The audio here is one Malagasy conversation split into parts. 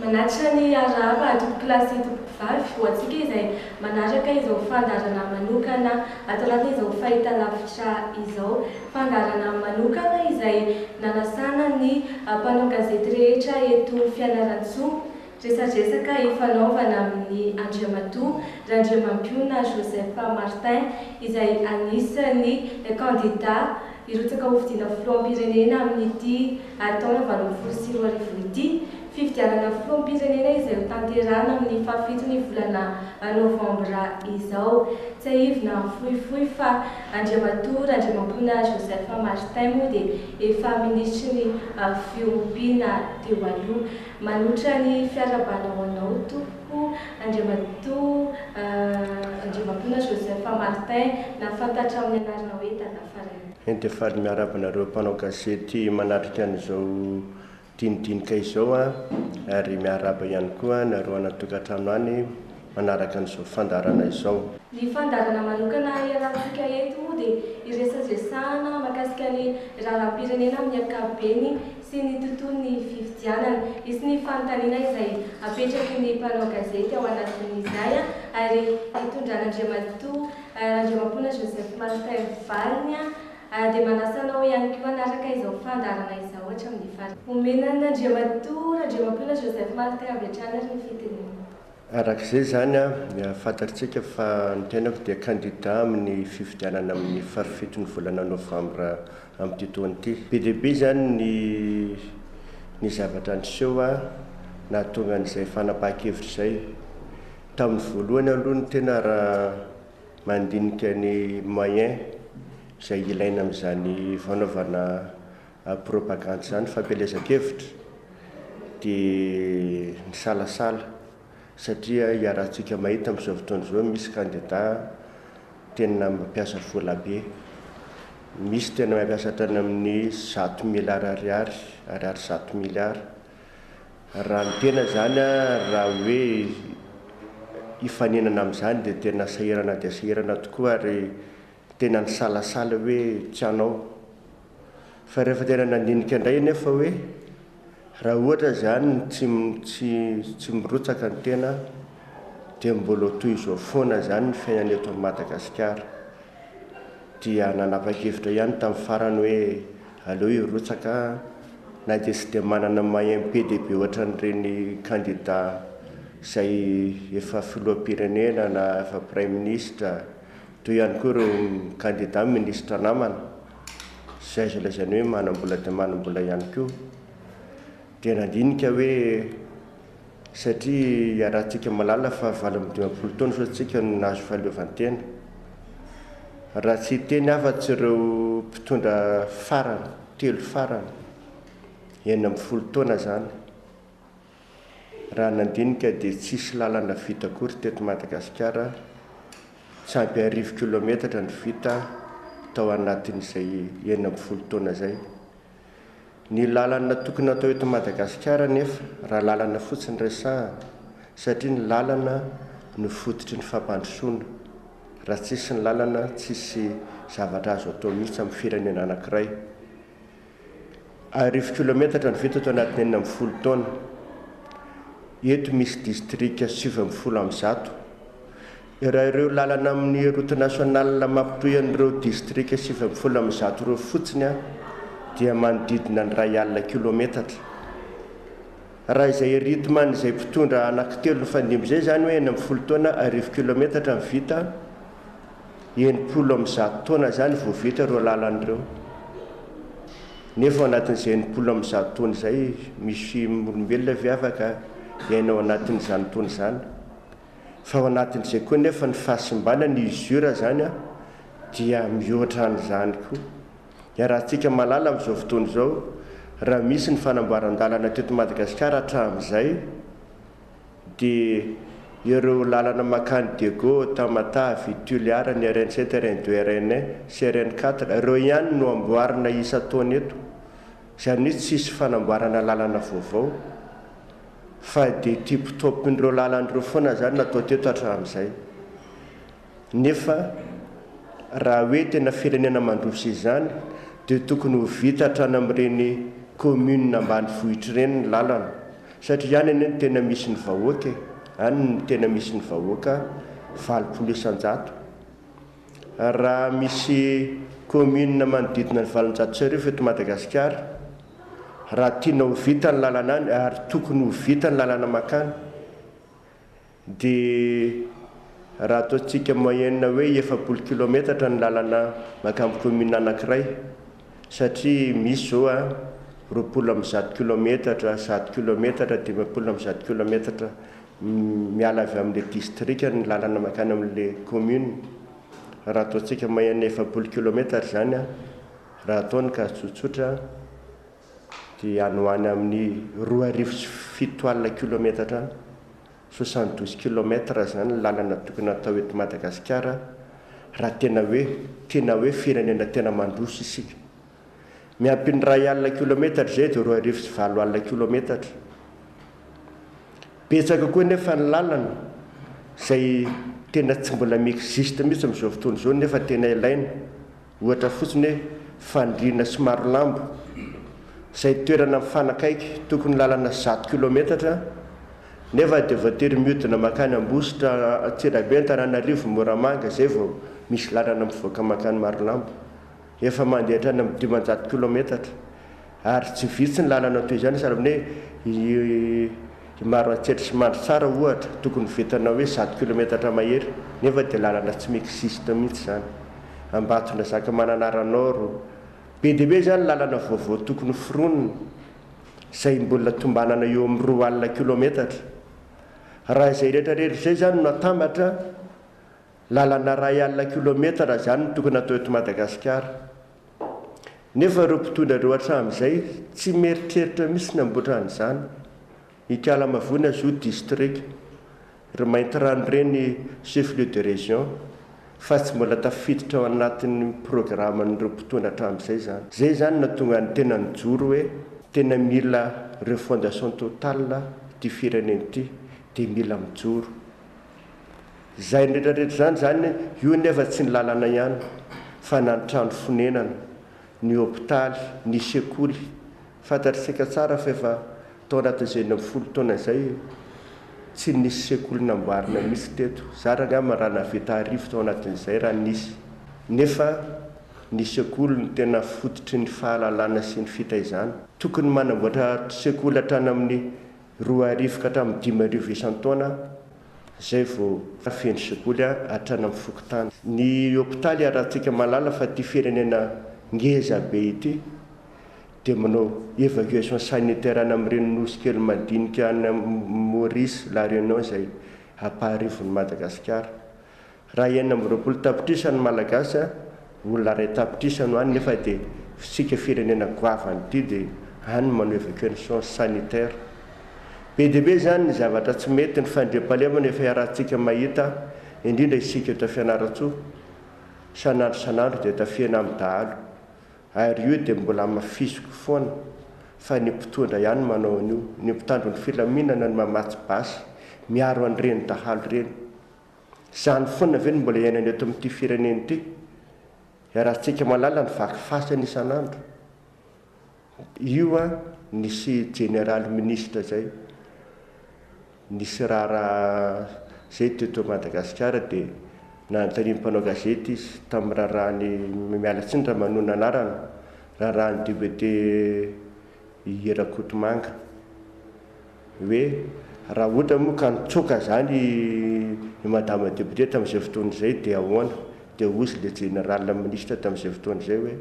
Manatra ny araba atoko kilasy toko vavy hoantsika izay manaraka izao fandarana manokana atao anaty izao fahitalavitra izao. Fandarana manokana izay nanasana ny mpanao gazety rehetra eto Fianarantsoa resadresaka ifanaovana amin'ny Andriamatoa Randriamampiona Joseph Martin izay anisany kandida hirotsaka ho fidiana filoham-pirenena amin'ity taona 2024 ity. Fifidianana filoham-pirenena izay ho tanterahana amin'ny fahafitony volana Novambra izao. Tsy ahivina fohifohy fa Andriamatoa Randriamampiona Joseph Martin moa dia efa ministry ny fiompiana teo aloha. Manotra ny fiarabanao anao toko Andriamampiona Joseph Martin nafantatra amin'ny anarana hoe Tadafarana. Dia faly miarabanareo mpanao gazety manatrika an'izao tinidinika izao ary miaraba ihany koa nareo anatokantrano any manaraka an'izao fandarana izao. Ny fandarana manokana iarahantsika eto moa dia iresadresahana mahakasika ny raharam-pirenena amin'ny ankapobeny sy ny tontolon'ny fifidianana. Isy ny fanontaniana izay apetraky ny mpanao gazety ao anatin'izay ary hitondran'Andriamatoa Randriamampiona Joseph Martin valiny dia manasanao ihany koa anaraka izao fandarana izao ohatra amin'ny farany. Omenan'Andriamatoa Randriamampiona Joseph Martin avy hatrany ary ny fitenenana. Arak'izay zany fantatritsika fa ny tenako dia kandida amin'ny fifidianana amin'ny farafitony volana Novambra amin'ity taona ity. Be dia be zany ny zavatra niseho nahatonga an'izay fanapahan-kevitra izay. Tamin'ny voalohany aloha ny tena raha mandinika ny moyen izay ilaina amin'izany fanaovana propagande izany fampelezan-kevitra dia ny salasala satria iarahantsika mahita amin'izao fotoana izao misy kandida tena mampiasa vola be, misy tena mampiasa hatrany amin'ny 100 000 ariary 100 miliyara. Raha ny tena zany raha hoe hifaninana amin'izany dia tena sahirana dia sahirana tokoa ary tena ny salasala hoe tianao. Fa rehefa tena nandinika indray nefa hoe raha ohatra zany tsy mirotsaka ny tena dia mbola toy izao foana zany ny fiainana eto Madagasikara. Dia nanapa-kevitra ihany tamin'ny farany hoe aleo hirotsaka na dia tsy dia manana moyen be dia be ohatran'ireny kandida izay efa filoham-pirenena na efa prime ministre toy ihany koa ireo kandida ministra namana izay zalaizany hoe manam-bola dia manam-bola ihany koa. Dia nandinika hoe satria iarahantsika malala fa 20 taona sao tsika no nahazo fahaleovantena. Raha tsy teny afa-tsy ireo mpitondra farany telo farany 90 taona zany. Raha nandinika dia tsisy lalana vita akory teto Madagasikara, tsy ampy 10 kilometatra ny vita tao anatin'izay 90 taona zay. Ny lalana tokony atao eto Madagasikara nefa raha lalana fotsiny resaha satria ny lalana no fototry ny fampandrosoana. Raha tsisy ny lalana tsisy zavatra azo atao mihitsy amin'ny firenena anankiray. 10 kilometatra ny vita tao anatin'ny 90 taona. Eto misy distrika 70 raha ireo lalana amin'ny route nationale mampitohy an'ireo distrika 70 ireo fotsiny dia manodidina ny 100 kilometatra. Raha izay rythme izay mpitondra anankitelo fandimby izay zany hoe 90 taona 10 kilometatra ny vita, 90 taona zany vao vita ireo lalan'ireo. Nefa ao anatin'izay 90 taona izay misy olombelona viavaka iainao anatin'izany taona izany. Fa ao anatin'izay koa nefa ny fahasimbana ny usure zany dia mihoatra an'izany koa. Iarahantsika malala amin'izao fotoana izao raha misy ny fanamboaran-dalana teto Madagasikara hatramin'izay dia ireo lalana makany Dego, Tamatavy, Tuliara, ny RN7, RN2, RN1 sy RN4 ireo ihany no amboarina isa-taona eto. Izany hoe tsisy fanamboarana lalana vaovao fa dia tipotopin'ireo lalan'ireo foana zany natao teto hatramin'izay. Nefa raha hoe tena firenena mandroso izany dia tokony ho vita hatrany amin'ireny commune ambanivohitra ireny ny lalana. satria any ny tena misy ny vahoaka any ny tena misy ny vahoaka 20 isan-jato. Raha misy commune manodidina ny 700 eto Madagasikara, raha tiana ho vita ny lalana any ary tokony ho vita ny lalana makany dia raha ataontsika moyenne hoe 70 kilometatra ny lalana makamy commune anankiray, satria misy zao 20 kilometatra 100 kilometatra 20 kilometatra miala avy amin'le district ny lalana makany amin'le commune. Raha ataontsika moyenne 70 kilometatra zany raha ataony ka tsotsotra dia any ho any amin'ny 2,7 kilometatra 72 kilometra zany lalana tokony atao eto Madagasikara raha tena hoe firenena tena mandroso isika. Miampy ny 2,000 kilometatra zay dia 2,9 kilometatra. Betsaka koa nefa ny lalana zay tena tsy mbola mi-existe mihitsy amin'izao fotoana izao nefa tena ilaina, ohatra fotsiny hoe fandriana somary lambo zay toerana mifanakaiky tokony lalana 100 kilometatra nefa dia voatery mihodina makany Ambositra, Antsirabe, Antananarivo, Moramanga zay vao misy lalana mivoaka makany Marolambo, efa mandeha hatrany amin'ny 500 kilometatra ary tsy vitsy ny lalana toy izany sahaby hoe maro Antsetra sy Mandritsara ohatra tokony vitana hoe 100 kilometatra mahery nefa dia lalana tsy mi-existe mihitsy zany. Ambatona Zakamananaranoro be dia be zany lalana vaovao tokony foronina zay mbola tombanana eo amin'ny 2,000 kilometatra. Raha izay rehetrarehetra zay zany no atambatra lalana 2,000 kilometatra zany tokony atao eto Madagasikara. Nefa ireo mpitondra ireo hatramin'izay tsy mieritreritra mihitsy ny amboatra an'izany. Ikalamavona Zo district ry mainty rano reny chef lieu de région fa tsy mbola tafiditra ao anatin'ny programan'ireo mpitondra hatramin'izay zany. Zay zany nahatonga ny tena nijoro hoe tena mila refondation totale ty firenena ity dia mila mijoro. Zay rehetrarehetra zany io nefa tsy ny lalana ihany fa na ny trano fonenana, ny hôpitaly, ny sekoly. Fantatsika tsara fa efa tao anatin'izay 90 taona zay tsy nisy sekoly namboarina mihitsy teto. Zara angamba raha navita arivo tao anatin'izay raha nisy. Nefa ny sekoly ny tena fototry ny fahalalana sy ny fitaizana. Tokony manamboatra sekoly hatrany amin'ny 2,000 ka hatramin'ny 5,000 isan-taona zay vao feno sekoly hatrany amin'ny fokontany. Ny hôpitaly arahantsika malala fa ty firenena ngeza be ity dia manao évacuation sanitaire any amin'ireny nosy kely madinika any Maurice, La Réunion zay ampaharivon'ny Madagasikara. Raha 20 tapitrisa ny Malagasy olona ray tapitrisa no any nefa dia sika firenena goavany ity dia any manao évacuation sanitaire. Be dia be zany ny zavatra tsy mety ny fandriam-pahalemana efa arahantsika mahita indrindra isika eto Fianaratsoa sanandro dia tafiana amin'ny dahalo ary io dia mbola mafisiko foana fa ny mpitondra ihany manao an'io, ny mpitandro ny filaminana ny mamatsy basy miaro an'ireny dahalo ireny. Zany foana ve ny mbola iainana eto amin'ity firenena ity? Arahantsika malala ny vaky fasana isan'andro. Io nisy général ministre zay nisy rara zay teto Madagasikara dia nanontany mpanao gazety izy tamin'ny raharahan'ny mialatsiny raha manona anarana raharahan'ny député Irakotomanga hoe raha ohatra moa ka nitsoaka zany madame député tamin'izay fotoana izay dia ahoana, dia ozy le général ministre tamin'izay fotoana izay hoe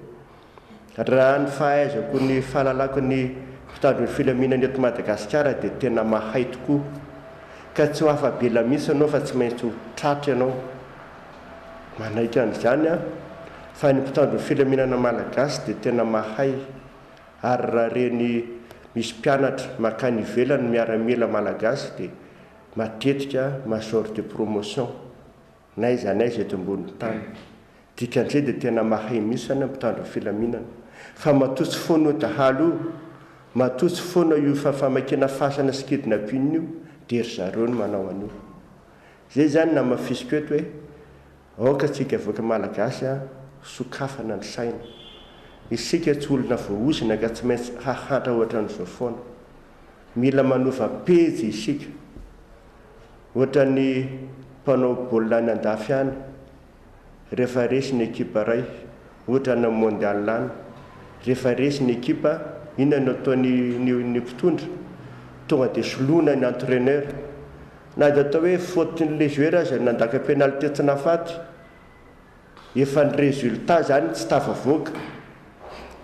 raha ny fahaizako ny fahalalako ny mpitandro ny filaminana eto Madagasikara dia tena mahay tokoa ka tsy ho afabela mihitsy ianao fa tsy maintsy ho tratra ianao. Manaiky an'izany fa ny mpitandro ny filaminana malagasy dia tena mahay ary raha reny misy mpianatra makany ivelany miaramila malagasy dia matetika major de promotion na iza eto ambony tany. Dikan'izay dia tena mahay mihitsy any mpitandro ny filaminana fa matotsy foana io dahalo io, matotsy foana io fa famakina fasana sy kidnapping io dia ry zareo no manao an'io. Zay zany na mafisiko eto hoe aoka tsika avoaka malagasy sokafana ny saina. Isika tsy olona voaozina ka tsy maintsy hahatra ohatran'izao foana. mila manova pezy isika ohatra ny mpanao baolina any andafy any rehefa resy ny ekipa ray ohatra na mondial any rehefa resy ny ekipa inona no ataony mpitondra tonga dia soloina ny entraîneur na dia atao hoe faute-n'le joueur azy nandaka pénalité tsy nafaty efa ny résultat zany tsy tafavoaka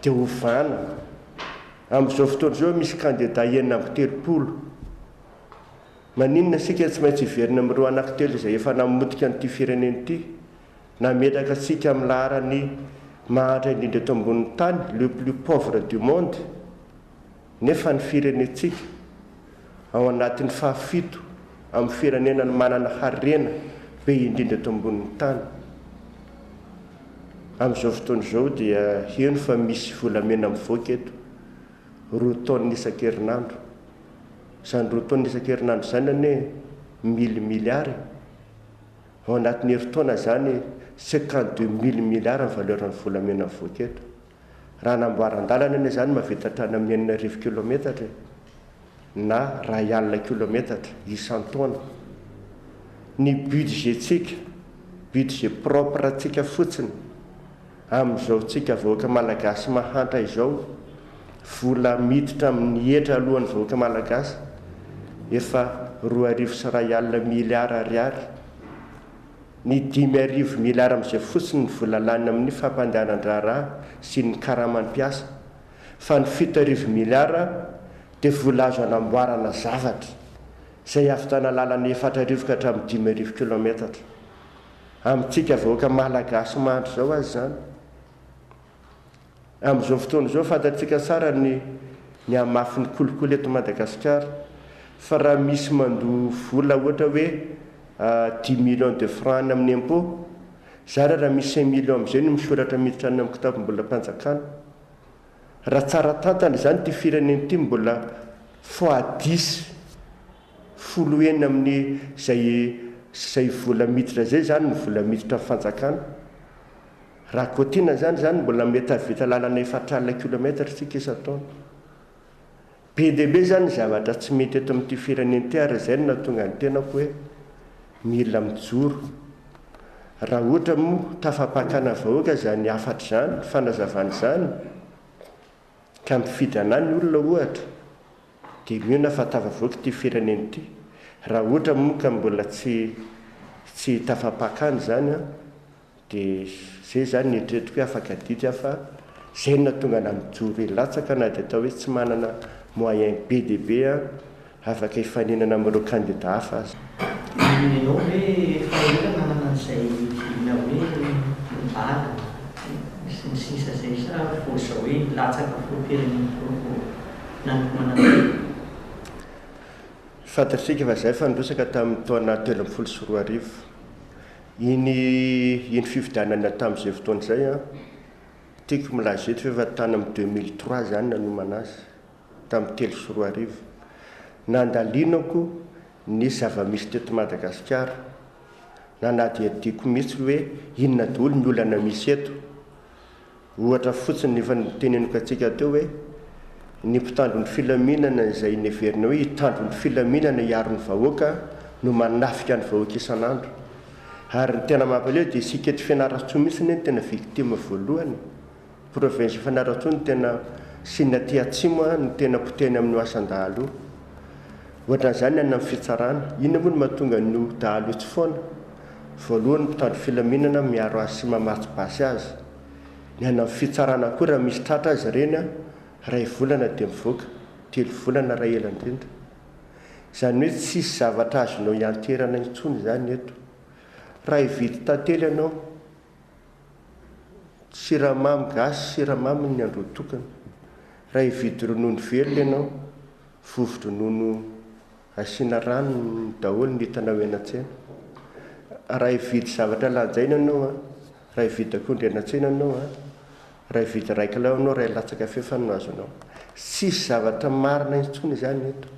dia ovana amin'izao fotoana izao misy candidat 9 maninona sika tsy maintsy hiverina amin'ireo anankitelo izay efa namotika an'ity fireneny ity nametraka sika amin'ny laharany mahatra indrindra eto ambonin'ny tany le plus pauvre du monde nefa ny firenentsika ao anatin'ny fahafito amin'ny firenena ny manana harena be indrindra eto ambonin'ny tany amin'izao fotoana izao dia eno fa misy volamena mivoaka eto 2 taona isan-kerinandro izany 2 taona isan-kerinandro zany ane 1000 milliards ao anatin'ny herintaona zany 52 000 milliards ny valeur ny volamena mivoaka eto raha namboaran-dalana ane zany mavitatrany amin'ny 9 kilometatra na 100 kilometatra isan-taona ny budgetsika budget propre atsika fotsiny amin'izao tsika vahoaka malagasy mahanta izao vola miditra amin'ny etra alohan'ny vahoaka malagasy efa 2,1 milliards ariary ny 5 milliards amin'izay fotsiny ny vola lany amin'ny fampandehanan-draharaha sy ny karaman'ny-piasa fa ny 7 milliards dia vola azo anamboarana zavatra izay ahavitana lalana 4 ka hatramin'ny 5 kilometatra amintsika vahoaka malagasy mahandro zao azy zany amin'izao fotoana izao fantatsika tsara ny amafy ny kolokolo eto Madagasikara fa raha misy mandoa vola ohatra hoe 10 millions de francs amin'ny impôt zany raha misy 5 millions amin'izay no misoratra miditra any amin'ny kitabom-bola mpanjakana raha tsara tantana zany ty fireneny ity mbola x10 foloena amin'ny zay vola miditra zay zany ny vola miditra fanjakana raha kotina zany mbola mety avita lalana 400 kilometatra tsika isan-taona PDB zany zavatra tsy mety eto amin'ity fireneny ity ary zay no natonga ny tenako hoe mila mijoro raha ohatra moa tafapakana vahoaka zany afatra zany fanazavana zany ka mifidy anany ny olona ohatra dia mihona fa tafavoaka ity fireneny ity raha ohatra moa ka mbola tsy tafapakana zany dia zay zany netretiko hoe afaka ditra fa zay no natonga na mijoro ilatsaka na dia atao hoe tsy manana moyen BDB afaka hifaninana amin'ireo candidat hafa azy. Ianao hoe fahaela nanana an'izay na hoe mibala sy ny sisa zay sa vo zao hoe latsaka fireneny nanomana fantatsika fa zay fandrosaka tamin'ny taona 2014 iny fifidianana tamin'izay fotoana izay tiako milaza eto fa efa tany amin'ny 2003 zany nanomana azy tamin'ny 2014 nandalinako ny zava-misy teto Madagasikara nanadiadiko mihitsy hoe inona daholo ny olana misy eto ohatra fotsiny efa niteneniko atsika teo hoe ny mpitandron'ny filaminana izay neverina hoe hitandron'ny filaminana hiaro ny vahoaka no manafika ny vahoaka isan'andro ary ny tena mampaleo dia isika eto Fianarantsoa mihitsy ny tena victime voalohany province Fianarantsoa ny tena sina ty atsimo ny tena poteny amin'ny asan-dahalo ohatran'izany any amin'ny fitsarana ina moa no mahatonga ny dahalo tsy foana voalohany mpitandro filaminana miaro azy sy mamatsibasy azy ny any amin'ny fitsarana koa raha misy tratra azy ireny ray volana dia mivoaka 3 volana raha ela indrindra izany hoe tsisy zavatra azonao hianterana intsony zany eto raha hividy tantely ianao siramamy gasy siramamy ny andro tokana raha hividy ronono velona ianao vovo-dronono asiana rano daholo ny hitanao eny an-tsena raha hividy zavatra lanjaina ianao raha hividy akondro eny an-tsena ianao raha hividy raika lao anao raha latsaka fefano azonao sisy zavatra marina intsony zany eto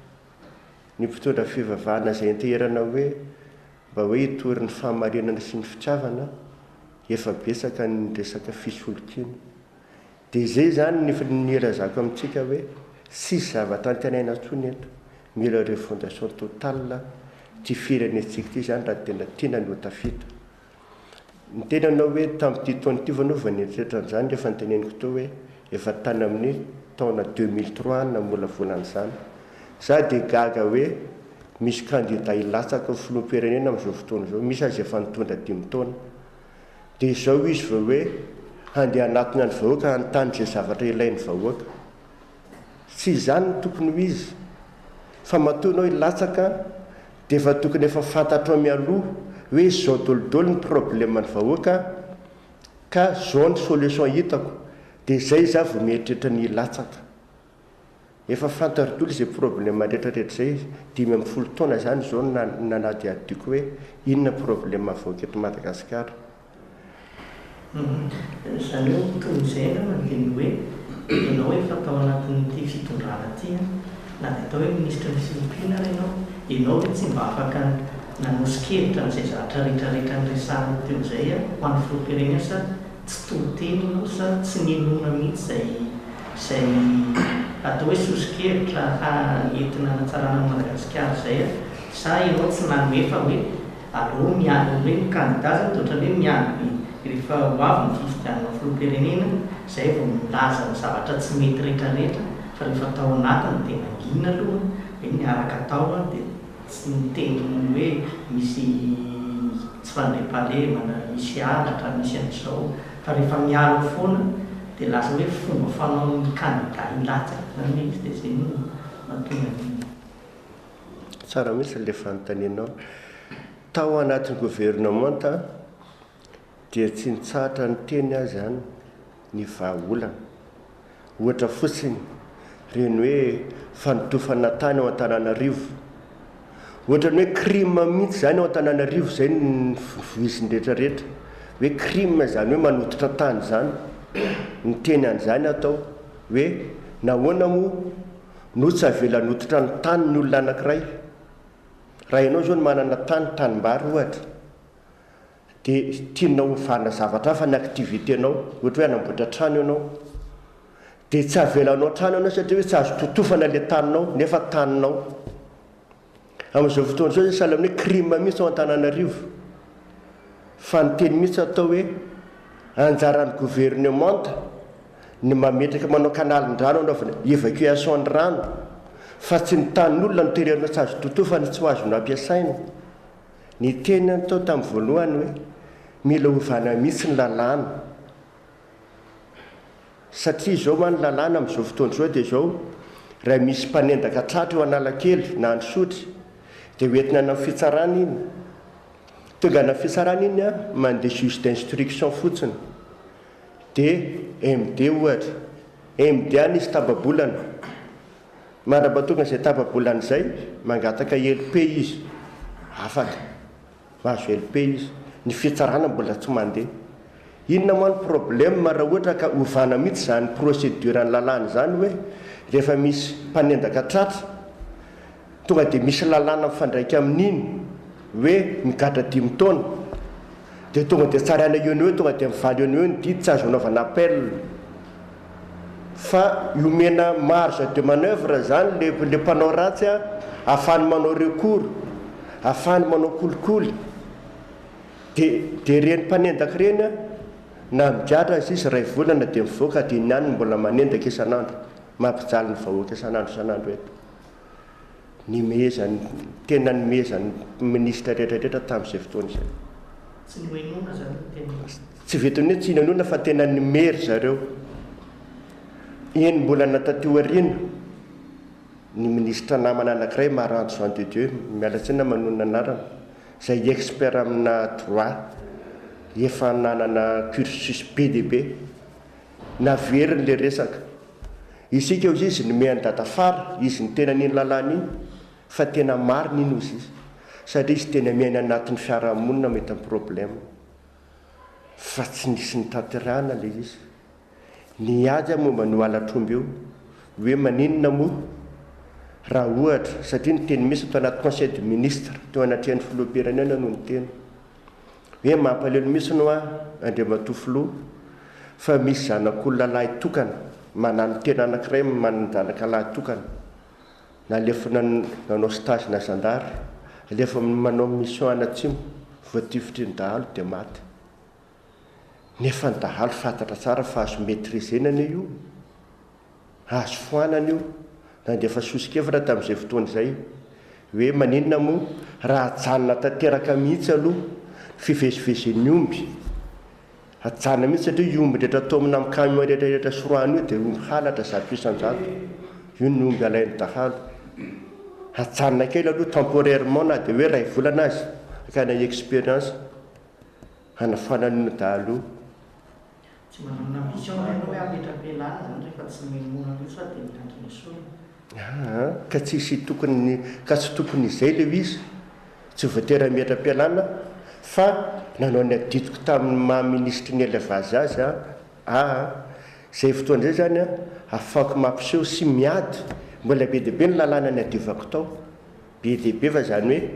ny mpitondra fivavahana zay enteherana hoe mba hoe hitory ny fahamarinana sy ny fitiavana efa besaka ny resaka fisolokiana dia zay zany ny erazako amintsika hoe sisy zavatra antenaina intsony eto mila refondation totale ty firenetsika ty zany raha tena tiana ny hotafita ny tenanao hoe tamin'ity taona ity vanaovany eritreritran'izany rehefa nyteneniko to hoe efa tany amin'ny taona 2003 namola volan'izany za dia gaga hoe misy candidat ilatsaka filoham-pirenena amin'izao fotoana izao misy azy efa nitondra 5 taona dia izao izy va hoe handeha anatony any vahoaka hanontany izay zavatra ilain'ny vahoaka tsy izany no tokony ho izy fa matoanao ilatsaka dia efa tokony efa fantatro mialoha hoe zao dolodolo ny problemany vahoaka ka zao ny solution hitako dia zay za vao mieritreritra ny ilatsaka efa fantatro dolo izay problème rehetrarehetra zay 10 taona zany zao nanady adiko hoe inona problème vahoaka eto Madagasikara. Zany hoe toy izay na mandiny hoe ianao efa tao anatin'ity fitondrana ty na dia atao hoe ministra ny Filipina ianao hoe tsy mba afaka nanosy-kevitra n'izay zavatra rehetrarehetra nyresahana teo izay ho an'ny filoham-pirenena sa tsy tohiteny ianao sa tsy ninona mihitsy izay atao hoe sosi-kevitra entina hanatsarana Madagasikara izay sa ianao tsy nanome fa hoe aleo miany hoe ny candidat zany ohatrany hoe miany rehefa ho avy ny fifidianana filoham-pirenena izay vao milaza ny zavatra tsy mety rehetrarehetra fa rehefa tao anatiny dia mangina aloha hoe niaraka tao dia tsy miteny hoe misy tsy fandre-pahalemana misy alatra misy an'izao fa rehefa miaro foana dia lasa hoe fomba fanaon'ny candidat ilatsaka zany izy dia zay no mahatonga tsara mihitsy le fanontanianao tao anatin'ny gouvernement dia tsy nitsahatra ny teny azy zany ny vahaolana ohatra fotsiny reny hoe fanotofana tany ao Antananarivo ohatra ny hoe crime mihitsy zany ao Antananarivo zay ny voiziny rehetrarehetra hoe crime zany hoe manototra tany zany ny teny an'izany atao hoe nahoana moa no tsy avela nototra ny tany ny olona anankiray raha ianao zao ny manana tanimbary ohatra dia tianao vana zavatra fa ny activité-nao ohatra hoe anamboatra trano ianao dia tsy avelanao trano ianao satria hoe tsy azo totofana le taninao nefa taninao amin'izao fotoana izao zay sahala amin'ny hoe crime mihitsy ao Antananarivo fa ny teny mihitsy atao hoe anjaran'ny gouvernement ny mametraka manao kanalindrano anaovana évacuation ny rano fa tsy ny tanin'olona ny toeranao tsy azo totofana tsy ho azonao ampiasaina ny teny atao tamin'ny voalohany hoe mila ovana mihitsy ny lalàna satria zao ma ny lalàna amin'izao fotoana izao dia zao raha misy mpanendaka tratra eo Analakely na Antsotry dia hoentina na fitsarana iny tonga na fitsarana iny mandeha juge d'instruction fotsiny dia MD ohatra MD any izy tababolana maraba tonga izay tababolana izay mangataka LP izy afaka mahazo LP izy ny fitsarana mbola tsy mandeha inona moa ny problème raha ohatra ka ovana mihitsy zany procédure ny lalàna zany hoe rehefa misy mpanendaka tratra tonga dia misy lalàna mifandraika amin'iny hoe migatra 5 taona dia tonga dia tsaraina eo hoe tonga dia mivaly eo ny didy tsy azo anaovana appel fa iomena marge de manœuvre zany le mpanao ratsy ahafahany manao recours ahafahany manao kolikoly dia reny mpanendaka reny na midratra azy izy ray volana dia mivoaka dia niany mbola manendaka isan'andro mampijaly ny vahoaka isan'andro eto ny mehezany tena ny mehezany ministra rehetrarehetra tamin'izay fotoana izay tsy noenona zany tena tsy vetony hoe tsy inanona fa tena ny mery zareo eny mbola nataty aoriana ny ministra namana anankiray Maranto Jean de Dieu mialatsina manonona anarana izay expert amina droit efa nanana cursus BDB naveriny le resaka isika eo izy ny mehan-datafara izy ny tena niny lalàna iny fa tena marina iny ozy izy satria izy tena miaina anatin'ny fiarahamonina mety amin'ny problème fa tsy nisy ny tanterahana le izy ny ady momba no alatromby eo hoe maninona moa raha ohatra satria ny teny misy tao anaty conseil de ministre teo anatrehan'ny filoham-pirenena no ny teny hoe mampalelo misy no Andriamatoa filoha fa misy zanak'olona lahy tokana manano tena anankiray mananjanaka lahy tokana na alefa nanao stage na zandary alefa manao mission anatsimo voatifitry ny dahalo dia maty nefa ny dahalo fantatra tsara fa azo maîtrisenana io azo foanana io na dia efa sosikevitra tamin'izay fotoana izay hoe maninona moa raha ajanona tanteraka mihitsy aloha fivezivezen'ny omby ajanona mihitsy satria io omby rehetra atao amina mikamion rehetrarehetra soroana io dia omby halatra zato isan-jato io ny omby alain'ny dahalo ajanona kely aloha temporairement na dia hoe ray volana azy akana expérience hanafanana io dahalo tsy manana vision ianao hoe apetrapealana zany rehefa tsy memonana io sa dia miandrina soina ka tsisy tokony ka tsy tokony izay leo izy tsy voatera mihetra-pialana fa nanao ny adidiko tamin'ny mahaministry ny élevage azy zay fotoana izay zany afaka mampiseho sy miady mbola be deaibe ny lalàna ny adiovako tao be deaibe fa zany hoe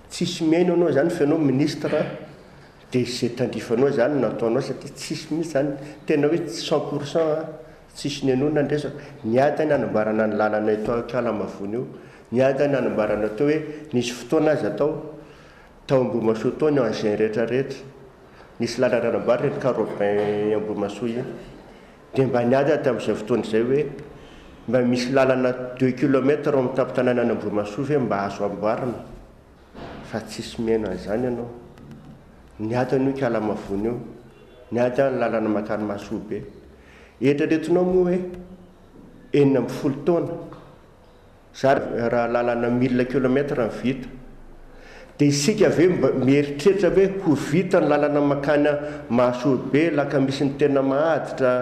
tsisy miaino anao zany fianao ministre dia zay tandrifanao zany nataonao satria tsisy mihitsy zany tena hoe 100% tsisy ny anona ndresaka niady ny anambarana ny lalana ito akalamavony io niady ny anambarana tao hoe nisy fotoana azy atao tao Ambohimasoa tao ny ancien rehetrarehetra nisy lalana anambarana ny carobin Ambohimasoa iny dia mba niady tamin'izay fotoana izay hoe mba misy lalana 2 kilomètre ao amin'ny tampotanana any Ambohimasoa ve mba azo amboarina fa tsisy miaino an'izany ianao niady an'io kalamavony io niady ny lalana makany Masoa be etraretinao moa hoe 40 taona za raha lalana 1000 kilomètre ny vita dia isika ve mieritreritra hoe ho vita ny lalana makany Masoa be laka misy ny tena mahaditra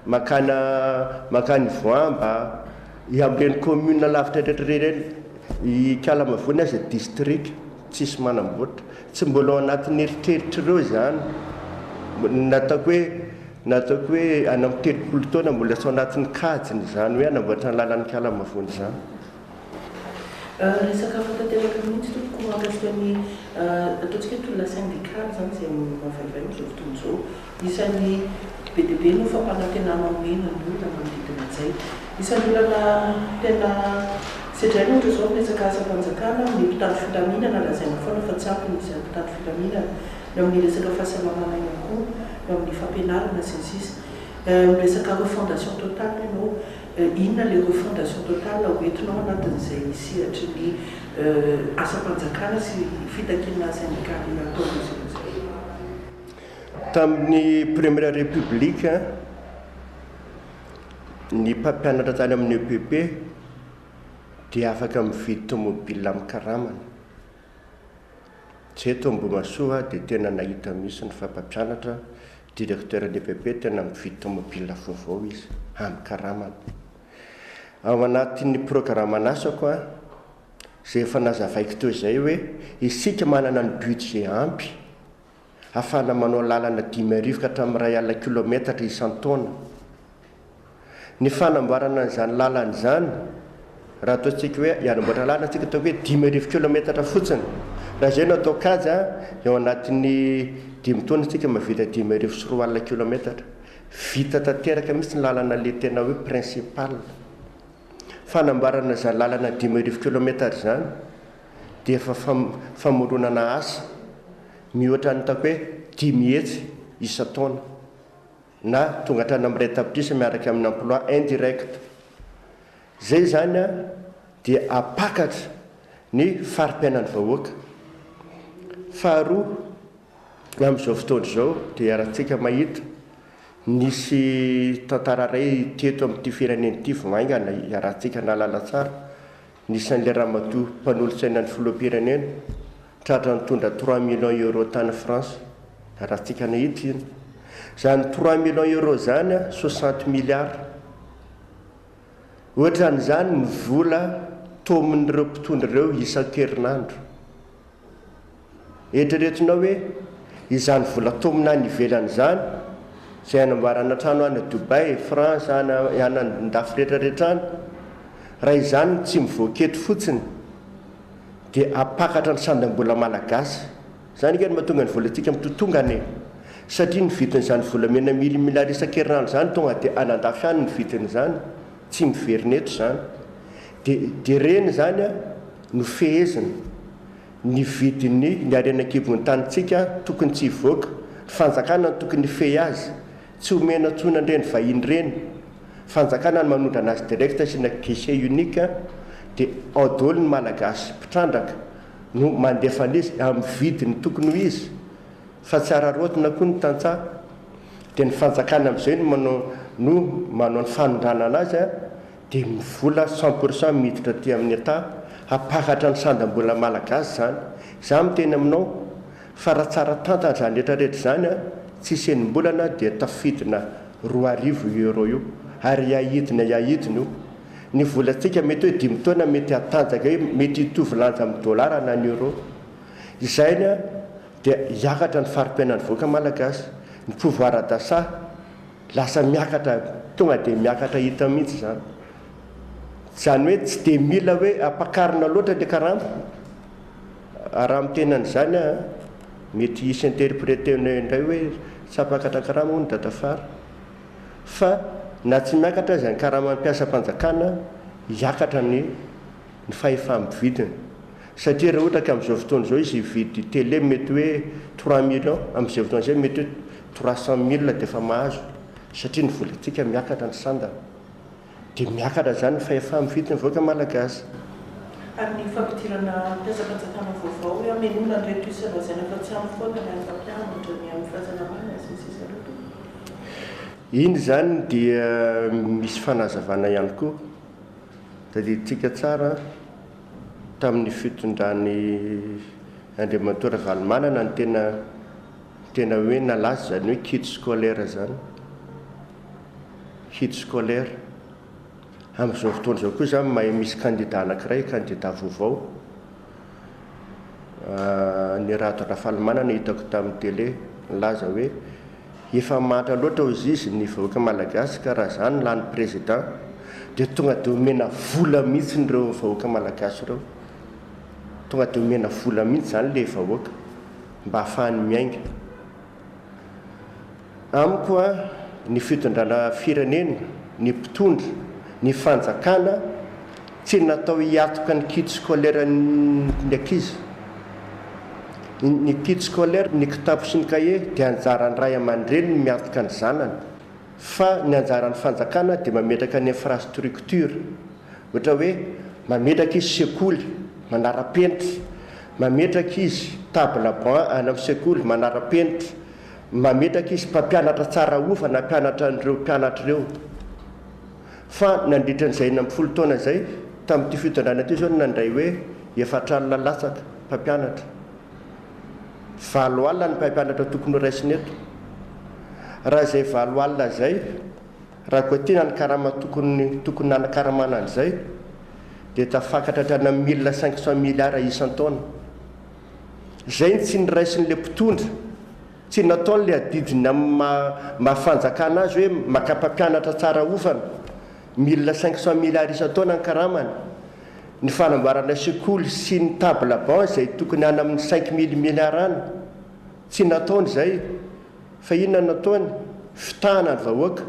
makany Voamba amin'ireny commune lavitra rehetra ireny i kalamavony azy district tsisy manamboatra tsy mbola ao anatin'ny eritreritra ireo zany nataoko hoe any amin'ny 30 taona mbola tsy ao anatin'ny kajiny zany hoe anamboatra ny lalan'ny kalamavony zany resaka fantanteraka mihitsy tokoa mahakasika ny ataontsika hoe tolona syndicale zany izay mavaivay amin'izao fotoana izao isan'ny be dia be no fampanantenana omena ny olona manodidina izay isan'ny olana tena sedraina ohatra izao miresaka asa-panjakana ny mpitandro filaminana lazaina foana fa tsy ampy nisy mpitandro filaminana no amin'ny resaka fahasalamana ihany koa no amin'ny fampianarana sy ny sisa miresaka refondation totale ianao inona le refondation totale hoentinao anatin'izay sihatry ny asa-panjakana sy fitakina syndicale ataon'izy izay tamin'ny première république ny mpampianatra tany amin'ny EPP dia afaka mividy tomobile amin'ny karamana tsy eto Ambohimasoa dia tena nahita mihitsy ny fampampianatra directeur ny EPP tena mividy tomobile vaovao izy amin'ny karamana ao anatin'ny programme anasako zay efa nazavaiko teo izay hoe isika manana ny budget ampy ahafana manao lalana 10,000 ka hatramin'ny 1 kilomètre isan-taona ny fanamboarana an'izany lalana izany raha ataontsika hoe hianamboatra lalana tsika atao hoe 10,000 kilomètre fotsiny raha izay no atao kaja eo anatin'ny 5 taona tsika mavita 10,000 kilomètre vita tanteraka mihitsy ny lalana le tena hoe principal fanamboarana izany lalana 10,000 kilomètre zany dia efa famoronana asa mihoatra ny tako hoe 10 mihetsy isan-taona na tonga hatrany amin'ny ray tapitrisa miaraka amin'ny emploi indirect zay zany dia apakatra ny fari-piainan'ny vahoaka faharoa amin'izao fotoana izao dia rahantsika mahita nisy tantara ray teto amin'ity fireneny ity vaingana iarahantsika nalala tsara nisy an'ilay ramatoa mpanolotsaina ny filoham-pirenena tratra nitondra 3 millions euro tany France rahantsika nahita iny zany 3 millions euro zany 60 milliards ohatran'izany ny vola tomin'ireo mpitondra ireo isan-kerinandro eritreretinao hoe izany vola tomina ny ivelan'izany zay anamboarana trano any Dubai France any ndafy rehetrarehetra any raha izany tsy mivoaketo fotsiny dia apakatra ny sandam-bola malagasy zany keny mahatonga ny volantsika mitotongany satria ny vidin'izany volamena 1 milliard isan-kerinandro zany tonga dia anandafy any ny vidin'izany tsy miverina eto zany dia reny zany a no fehezina ny vidiny ny arenakivony tanyntsika tokony tsy hivoaka fanjakana ny tokony fe azy tsy homena tsona ndreny vahiny reny fanjakana ny manondra anazy direct sy na guichet unique dia aodolo ny malagasy mpitrandraka no mandefana izy amin'ny vidiny tokony ho izy fa tsy ararotina koa ny tantsaha dia ny fanjakana amin'izay no manao ny fanondrana anazy dia mivola 100% miditra ty amin'ny ata hapakatra ny sandam-bola malagasy zany za miteny aminao fa raha tsara tantana zany rehetrarehetra zany tsy isenimbolana dia tafidina 2,000 euro io ary ahidina io ny volantsika mety hoe 5 taona mety hatanjaka hoe mety hitovy lanja amin'ny dolara na ny euro izay dia hiakatra ny farim-piainan'ny voaka malagasy ny pouvoir d'achat lasa miakatra tonga dia miakatra hita mihitsy zany hoe tsy dia mila hoe ampakarina loatra le karama raha mitenan'izany mety isy interprété indray hoe tsy ampakatra karama ho ny datafara fa na tsy miakatra zany karama mampiasa mpanjakana hiakatra ny fahefa-mividiny satria raha ohatra ka amin'izao fotoana izao izy hividy télé mety hoe 3 millions amin'izay fotoana izay mety hoe 300 000 dia efa mahazo satria ny volantsika miakatra ny sandana dia miakatra zany ny fahefa-mividiny voaka malagasy ary ny fampidirana mpiasa-panjakana vaovao hoe amenona ny reto isalazaina fa tsy amin'ny foana ny amin'ny fampianatra ny amin'ny fahasalamana sisisa loto iny zany dia misy fanazavana ihany koa tadiditsika tsara tamin'ny fitondran'ny Andriamatora Valomanana ny tena hoe nalaza zany hoe kit scolaire zany kit scolaire amin'izao fotoana izao koa zany mahay misy candidat anankiray candidat vaovao ny Rato Valomanana hitako tamin'ny télé laza hoe efa matra loatra izy ny vahoaka malagasy ka raha zany lany président dia tonga dia omena vola mihitsy nyreo vahoaka malagasy ireo tonga dia omena vola mihitsy zany le vahoaka mba hahafahany miainga amiko ny fitondrana firenena ny mpitondra ny fanjakana tsy natao hiatoka ny kit scolaire ny ankizy ny kit scolaire ny kitapo sy ny cahier dia anjarany ray aman-dreny ny miatoka ny zanany fa ny anjaran'ny fanjakana dia mametraka ny infrastructure ohatra hoe mametraka izy sekoly manara-penitra mametraka izy table banc any amin'ny sekoly manara-penitra mametraka izy mpampianatra tsara ofa na mpianatra an'ireo mpianatra ireo fa nandritra n'izay 10 taona zay tamin'ity fitondrana ity zao nandray hoe 4 alina latsaka mpampianatra 9 alina ny mpampianatra tokony ho raisiny eto raha zay 9 alina zay raha koa tina ny karama tokony nanakaramana an'izay dia tafakatra hatrany amin'ny 1500 milliards isan-taona zay tsy niraisin'le mpitondra tsy nataon'le adidiny amin'ny mahafanjakana azy hoe makapampianatra tsara ofana 1500 milliards isan-taona ny karamany ny fanamboarana sekoly sy ny table banc zay tokony any amin'ny 5000 milliards any tsy nataony zay fa inona nataony fitahana ny vahoaka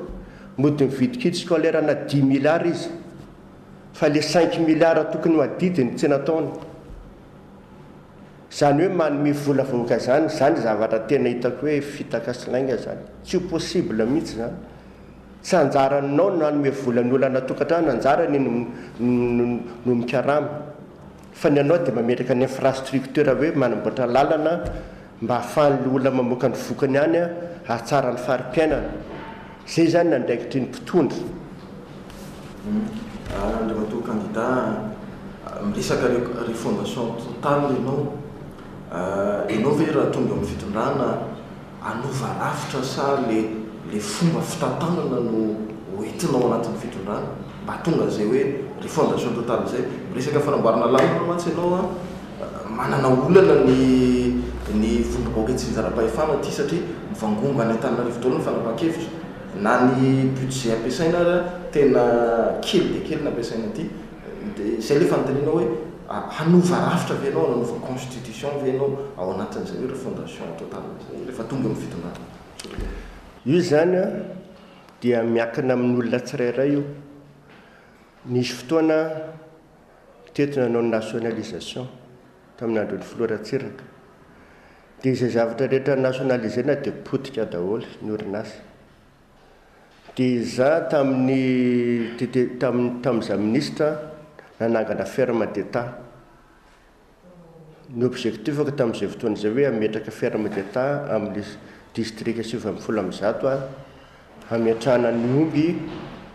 mody mividy kit scolaire na 10 milliards izy fa le 5 milliards tokony ho adidiny tsy nataony zany hoe manome vola vahoaka zany zavatra tena hitako hoe fitakasilainga zany tsy possible mihitsy zany tsy anjaranao no anome volan'ny olana tokantrano anjarany no mikarama fa ny anao dia mametraka ny infrastructure hoe manamboatra lalana mba hahafahan'le olona mamoaka ny vokany any hahatsara ny farim-piainana zay zany nandraikitry ny mpitondra Andriamatora candidat miresaka refondation totale ianao ve raha tonga amin'ny fitondrana anova rafitra sa le fomba fitantanana no hoentinao anatin'ny fitondrana mba tonga zay hoe refondation totale zay miresaka fanamboarana lalana mantsy ianao manana olana ny vomboboaka tsy nizara-pahefana ty satria mivangongo any an-Antananarivo daholo ny fanapahan-kevitra na ny budget ampiasaina tena kely dia kely nampiasaina ty zay le fanontaniana hoe hanova rafitra ve ianao hanova constitution ve ianao ao anatin'izay hoe refondation totale zay rehefa tonga amin'ny fitondrana io zany dia miakina amin'ny olona tsirairay io nisy fotoana teto nanao ny nationalisation tamin'andro ny filoratsiraka dia izay zavatra rehetra nationalisena dia potika daholo ny orinasa dia za tamin'iza ministra nanangana ferme d'état ny objectifako tamin'izay fotoana izay hoe ametraka ferme d'état amin'ny district 70 hametrahana ny omby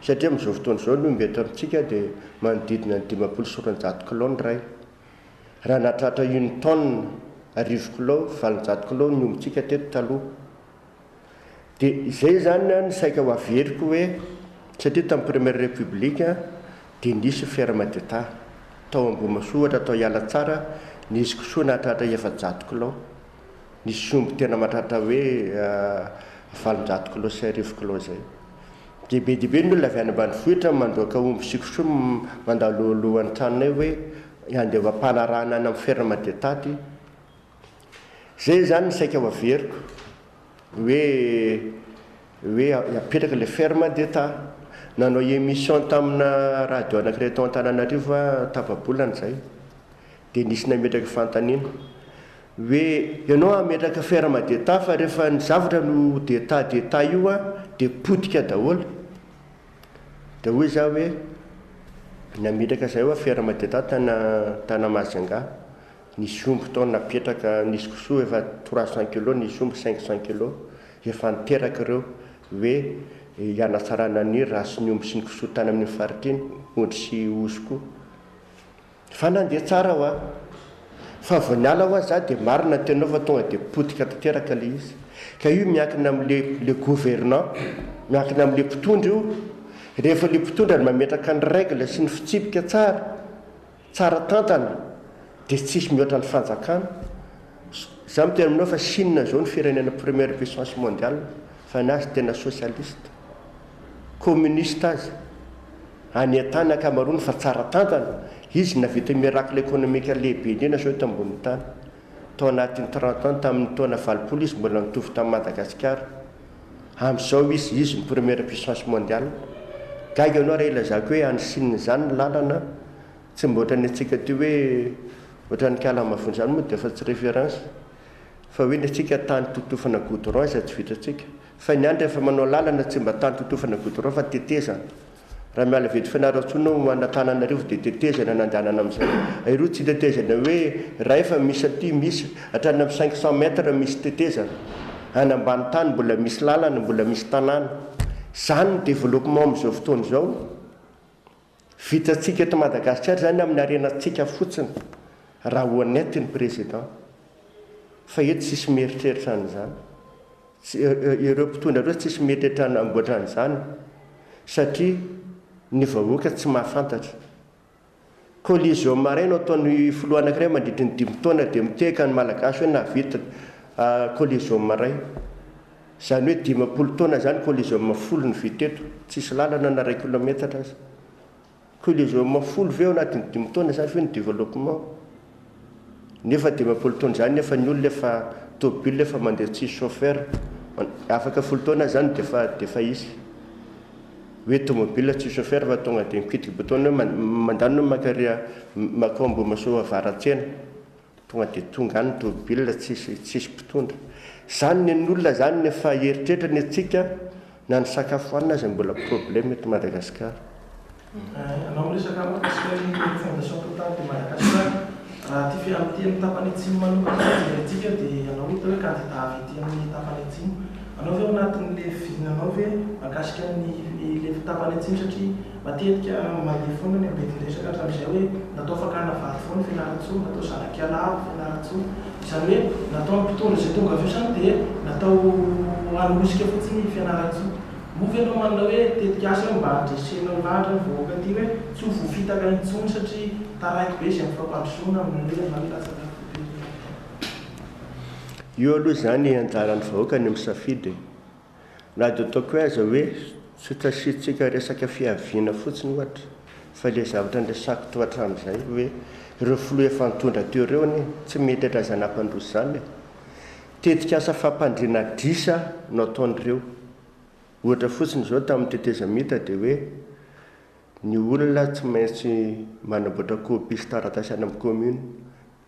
satria amin'izao fotoana izao ny omby eto amintsika dia manodidina ny 500 kilao ny ray raha natratra une tonne 10 kilao 20 kilao ny ombintsika teto taloha dia izay zany ny saika ho averiko hoe satria tamin'ny première république dia nisy ferme d'état tao Ambohimasoa ohatra tao Hialatsara nisy kosoa nahatratra 700 kilao nisy omby tena mahatratra hoe 700 kilao sy 10 kilao zay dia be dia be ny olona avy any ambanivohitra mandoaka omby sy kosoa mandalo alohan'ny tranonay hoe andeha hampanarahana any amin'ny ferme d'état ty zay zany ny saika ho averiko hoe apetraka le ferme d'état nanao émission tamina radio anankiray tao Antananarivo tapabolana zay dia nisy nametraka fantaniana hoe ianao ametraka ferme d'état fa rehefa ny zavatra no d'état io dia potika daholo dia hoy za hoe nametraka zay hoe ferme d'état tana Majunga nisy omby tao napetraka nisy kosoa efa 300 kilo nisy omby 500 kilo efa niteraka ireo hoe hianatsarana ny rasy ny omby sy ny kosoa tany amin'ny faritriny ondry sy osoko fa nandeha tsara ho fa voniala ho za dia marina tenao fa tonga dia potika tanteraka le izy ka io miankina amin'le gouvernant miankina amin'le mpitondra io rehefa le mpitondra ny mametraka ny règle sy ny fitsipika tsara tantana dia tsisy mihoatra ny fanjakana za mitena aminao fa Chine zao ny firenena première puissance mondiale fa nazy tena socialiste communiste azy any an-tany ankamaroany fa tsara tantana izy navita miracle économique lehibe indrindra sao eto ambony tany tao anatin'ny 30 ans tamin'ny taona 20 izy mbola nitovy tamin'ny Madagasikara amin'izao izy ny première puissance mondiale gaga anao raha ilazako hoe any Chine zany ny lalana tsy mba ohatrany atsika ty hoe ohatrany kalamavony zany moa dia efa tsy référence fa hoe ny atsika tany totofana goudron izy tsy vitatsika fa ny andro efa manao lalana tsy mba tany totofana goudron fa tetezana raha miala vety fianaratsoana anatananarivo dia tetezana nandehanana amin'izay ireo tsy tetezana hoe raha efa misy aty misy hatrany amin'ny 500 mètres misy tetezana any ambany tany mbola misy lalana mbola misy tanàna zany ny développement amin'izao fotoana izao vitatsika eto Madagasikara zany amin'ny arenatsika fotsiny raha honnête ny président fa eto tsisy mieritreritra an'izany ireo mpitondra ireo tsisy mieritreritra amboatra an'izany satria ny vahoaka tsy mahafantatra collision marin no ataony filoha anankiray mandritra ny 5 taona dia miteka ny malagasy hoe navita collision marin zany hoe 50 taona zany collision mafolo ny viteto tsisy lalana na 1 kilometatra azy collision mafolo ve ao anatin'ny 5 taona zany fe ny développement nefa 50 taona zany nefa ny olona efa tobile efa mandeha tsisy chauffeur afaka 10 taona zany dia fa izy hoe tomobile tsy chauffeur fa tonga dia mikitika bouton mandano makaria makombo masoa avaratsena tonga dia tonga any tomobile tsisy mpitondra zany ny olona zany nefa heritreritra ny atsika na ny sakafo hanina azy mbola problème eto Madagasikara anao resaka mahakasika ny fondation totale de Madagascar ty amin'ny tapany atsimo manokana atsika dia anao hita hoe candidat avy ety amin'ny tapany atsimo anao ve ao anatin'le vidinanao ve mahakasika le tapany atsimo satria matetika mandeha foana ny ambediny resaka hatramin'izay hoe natao fakana vady foana fianaratsoa natao zanakialavo fianaratsoa izany hoe natao ampitondra izay tonga avy eo zany dia natao hanosika fotsiny fianaratsoa moa ve anao manana hoe tetika asa mba handresenao lahatra ny vahoaka aty hoe tsy ho voafitaka intsony satria taraiky be izay mifampandrosoana amin'ny hoe manilatsaka io aloha zany anjaran'ny vahoaka ny misafidy raha dia ataoko hoe aza hoe tsy tasitsika resaka fiaviana fotsiny ohatra fa le zavatra ndresako tohatra amin'izay hoe ireo filoha efa nitondra teo ireo ny tsy mety hatra zanam-pandroso zany tetika asa fampandriana drisa no ataon'ireo ohatra fotsiny zao tamin'ny tetezamita dia hoe ny olona tsy maintsy manamboatra copie sy taratasy any amin'ny commune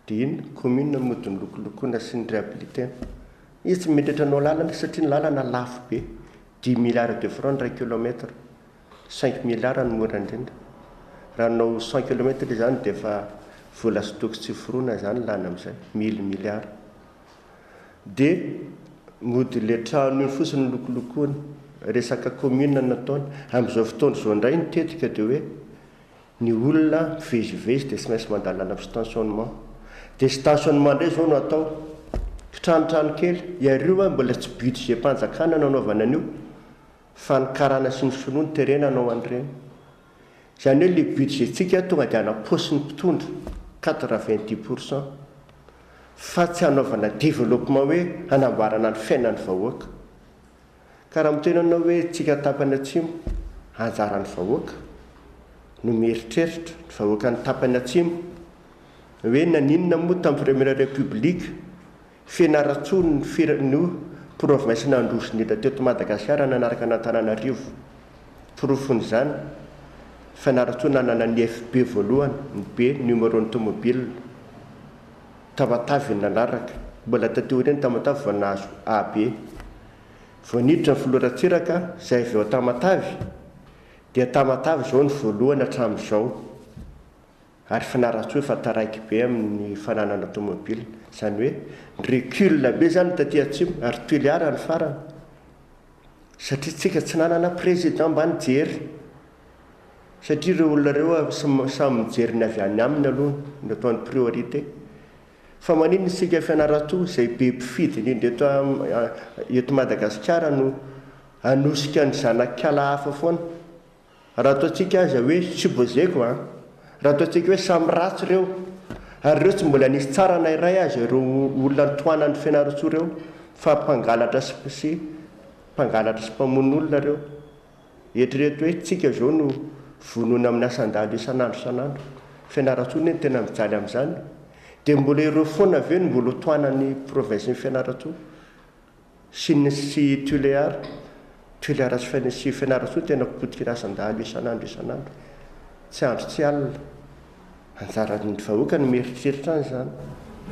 dia iny commune modiny lokolokoana sy ny réhabilitena. Izy tsy metretranao lalana satria ny lalana lafo be, 10 milliards de francs ray kilomètre, 5 milliards ny mora indrindra. Raha anao 100 kilomètre izany dia efa vola sy toko tsy forona zany lana amin'izay 1000 milliards. Dia mody le trano iny fotsiny lokolokoana, resaka commune nataony amin'izao fotoana izao indray nitetika dia hoe ny olona mivezivezy dia tsy maintsy mandalana amin'ny stationnement. Dia stationnement indray izao no atao tranotrano kely iareo mbola tsy budget mpanjakana nanaovana an'io fa ny karana sy ny sonoa ny terenanao an'ireny. Izany hoe le budgetsika tonga dia anapaosy ny mpitondra 90% fa tsy hanaovana développement hoe hanamboarana ny fiainan'ny vahoaka. Ka raha mitenanao hoe tsika tapany atsimo anjaran'ny vahoaka no mieritreritra ny vahoaka ny tapany atsimo hoe naninona moa tamin'ny première république Fianaratsoa ny province nandrosiny teto Madagasikara nanaraka n'Antananarivo. Profon'izany Fianaratsoa nanana ny FB voalohany, ny B numéro ny tomobile. Tamatavy nanaraka, mbola tateoriny Tamatavy vao nahazo AB. Vao niditra ny filoratsiraka izay avy eo Tamatavy, dia Tamatavy izao ny voalohany hatramin'izao. Ary Fianaratsoa efa taraiky be amin'ny fananana tomobile. Izany hoe recul be zany taty atsimo ary Toliara ny farany. Satria tsika tsy nanana président mba nijery. Satria ireo olona ireo samy mijery ny avy any aminy aloha ny ataony priorité. Fa maninona isika Fianaratsoa izay be mpifidy indrindra eto Madagasikara no anosika ny zanak'ala hafa foana. Raha ataontsika aza hoe supposeko raha ataontsika hoe samy ratsy ireo, ary ireo tsy mbola nisy tsara na iray azy ireo olona nitoanan'ny Fianaratsoa ireo fa mpangalatra sy mpamono olona ireo. Eritrereto hoe tsika izao no vonoina amin'ny asan-dalo isan'andro. Fianaratsoa ny tena mijaly amin'izany. Dia mbola ireo foana avy eo no mbola toanan'ny province ny Fianaratsoa sy Toliara. Toliara sy Fianaratsoa tena potika asan-dalo isan'andro. Tsy andro tsy alina. Anjaran'ny vahoaka no mieritreritra any izany.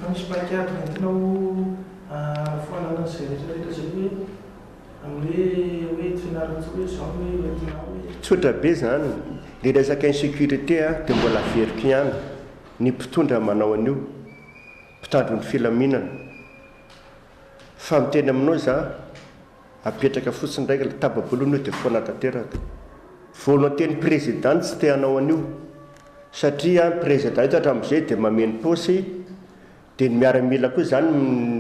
Misy paikady entinao foanana izay rehetrarehetra izay hoe amin'ilay hoe Fianaratsoa hoe izao hoe entinao hoe tsotra be izany. Le resaka insécurité dia mbola averiko ihany. Ny mpitondra manao an'io, mpitandro ny filaminana. Fa miteny aminao za apetraka fotsiny ndraiky tababoloana dia foana tanteraka. Voanao teny président tsy te hanao an'io. Satria président ito hatramin'izay dia mameno paosy, dia ny miaramila koa izany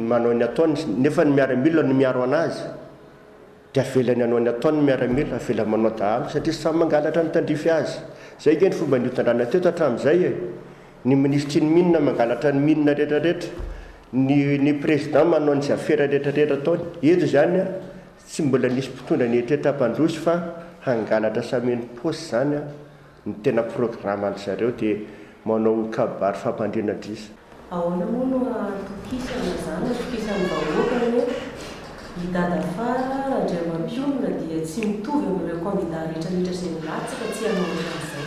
manao ny ataony, nefa ny miaramila no miaro anazy. Dia avelany hanao ny ataony ny miaramila, avelany manao dahalo satria samy mangalatra ny tandrify azy. Izay ke ny fomba niotandrana teto hatramin'izay ny ministry ny minina mangalatra ny minina rehetrarehetra, ny président manao ny affaire rehetrarehetra ataony. Eto izany tsy mbola nisy mpitondra ny eritreritra mpandroso fa hangalatra sameny paosy zany ny tena programme an'zareo dia manao kabary fampandriana drisa. Ahoana moa no atokisana zany, atokisan'ny vahoaka hoe hidada fara andriamampiomina dia tsy mitovy amin'ireo candidat rehetrarehetra izay milatsaka tsy hanao an'izay.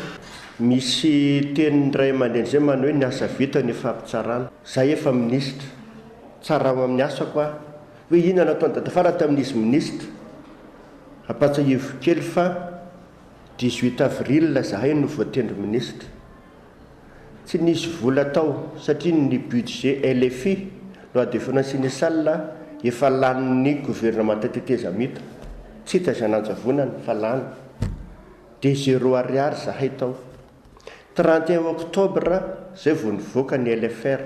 Misy teny ray aman-dreny izay manao hoe ny asa vita ny fampitsarana. Zahay efa ministra, tsara amin'ny asako hoe inona nataony dada fara tamin'izy ministra. Ampatsiahivo kely fa 18 avril zahay no voatendry ministra. Tsy nisy vola tao satria ny budget LFI loi de finances initiale efa lanin'ny gouvernement tateteza mita. Tsy hita izay nanjavonany fa lany. Dia 0 ariary zahay tao. 31 octobre zay vao nivoaka ny LFR.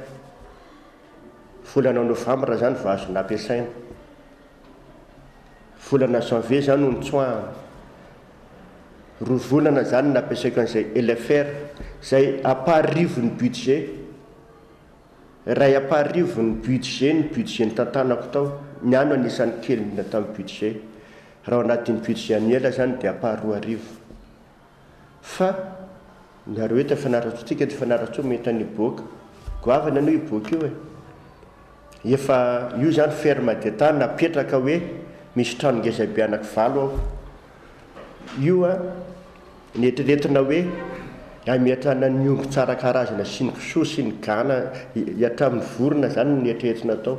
Volana novambra zany vao azo nampiasaina. Volana janvier zany no nitsoahana. 2 volana zany nampiasaiko an'izay LFR zay aparivo ny budget. Ray aparivo ny budget ny tantanako tao. Ny ano anisan'ny kely tamin'ny budget. Raha anatin'ny budget ny ela zany dia aparoa arivo. Fa nareo eto Fianaratsoa, tsika eto Fianaratsoa mety niboaka. Goavana anao iboaka io efa io zany ferme d'etat napetraka hoe misy trano ngezabe anaky 9 aho. Io nyetreretina hoe amiatrana ny omby tsara karazana sy ny kisoa sy ny gana hatramin'ny vorona zany nyetreretina tao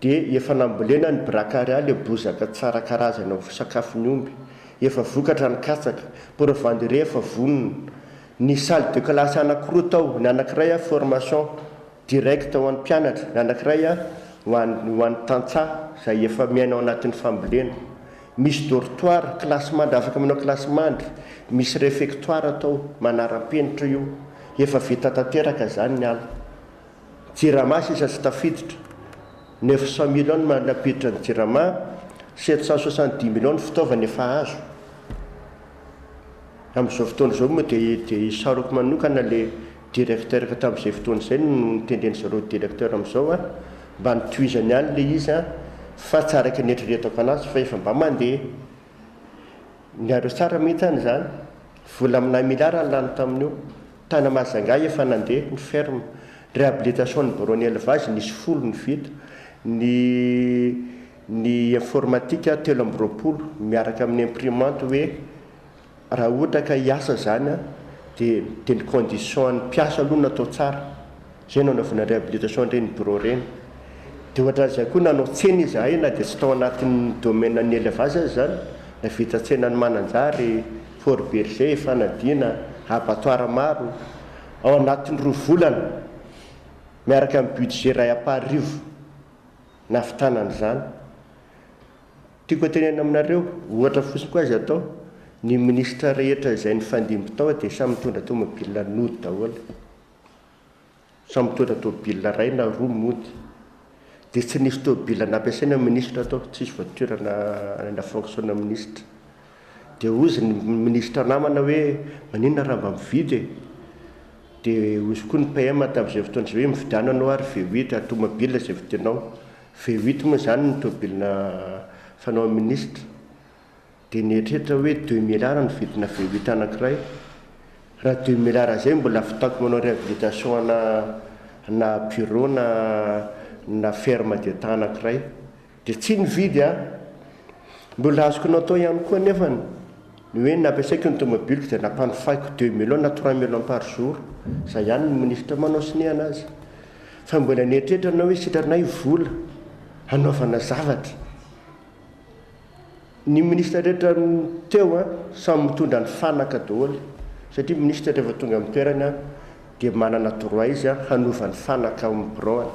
dia efa nambolena ny brakarea le bozaka tsara karazana ho sakafo ny omby efa vokatra ny katsaka provandire efa vonona ny salle de classe anankiroa tao ny anankiray a formation direct ho an'ny mpianatra ny anankiray a ho an'ny tantsaha izay efa miainao anatin'ny fambolena misy dortoir classement afaka aminao classement misy réfectoire atao manaram-penitra io efa vita tanteraka zany ny ala jirama sisa sy tafiditra 900 millions manapiditra ny jirama 770 millions fitaovana efa azo amin'izao fotoana izao moa dia saroko manokana le directeur ka tamin'izay fotoana izay no nitendreny zareo directeur amin'izao a mba nitoizany any le izy a fa tsaraka netreretako anazy fa efa mba mandeha niareo tsara mihitany zany vola amina milliard lany tamin'io tana Mahajanga efa nandeha ny ferme réhabilitation ny bureau ny élevage nisy folo ny vita ny informatique 3 miaraka amin'ny imprimante hoe raha ohatra ka hiasa zany a dia ny condition ny mpiasa aloha natao tsara zay no anaovana réhabilitation reny bureau reny dia ohatran'izay koa nanao tsena izahay na dia tsy tao anatin'ny domaine ny élevage zany na vita tsena ny mananjary fort berger fanadiana abattoir maro ao anatin'ny 2 volana miaraka amin'ny budget ray aparivo navitanany zany tiako atenena aminareo ohatra fotsiny koa azy atao ny ministra rehetra izay ny fandimby tao dia samy mitondra tomobile nody daholo samy mitondra tomobile ray na 2 mody dia tsy nisy tomobile nampiasaina ministra tao tsisy voatorana na fonction ministra dia ozy ny ministra namana hoe maninona raha mba mividy dia ozy koa ny PM tamin'izay fotoana izay hoe mividiananao ary V8 tomobile izay vidinao V8 moa zany ny tomobile fanao ministra dia nietrehitra hoe 2 milliards ny vidina V8 anankiray raha 2 milliards zay mbola afitako manao réhabilitation na bureau na ferme d'état anankiray dia tsy nividy a mbola azoko natao ihany koa nefany ny hoe nampiasaiko ny tomobiliko dia nampanofaiko 2 millions na 3 millions par jour zay ihany ny ministra manao siny anazy fa mbola nietrehitra anao hoe sitranay vola hanaovana zavatra ny ministra rehetra teo a samy mitondra ny fanaka daholo satria ministra rehefa tonga amin'ny toerana dia manana droit izy a hanovany fanaka amin'ny bureau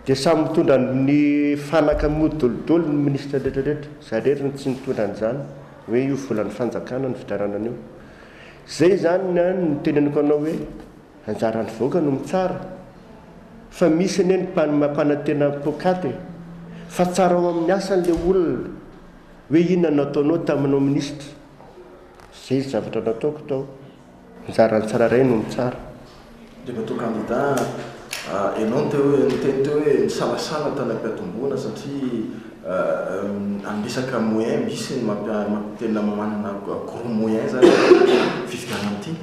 dia samy mitondra ny fanaka mody dolodolo ny ministra rehetrarehetra zareo tsy mitondra an'izany hoe io volan'ny fanjakana ny fidarana an'io zay zany ny teneniko anao hoe anjaran'ny vahoaka no mitsara fa misy neny mampanantena pokaty fa tsara ao amin'ny asan'le olona hoe inona nataonao taminao ministra zay zavatra nataoko tao anjarany tsara ray no mitsara dia batao candidat ianao niteny teo hoe nisalasala tany am-piatombona satria amresaka moyen misy tena manana gros moyen zany fifidianana ity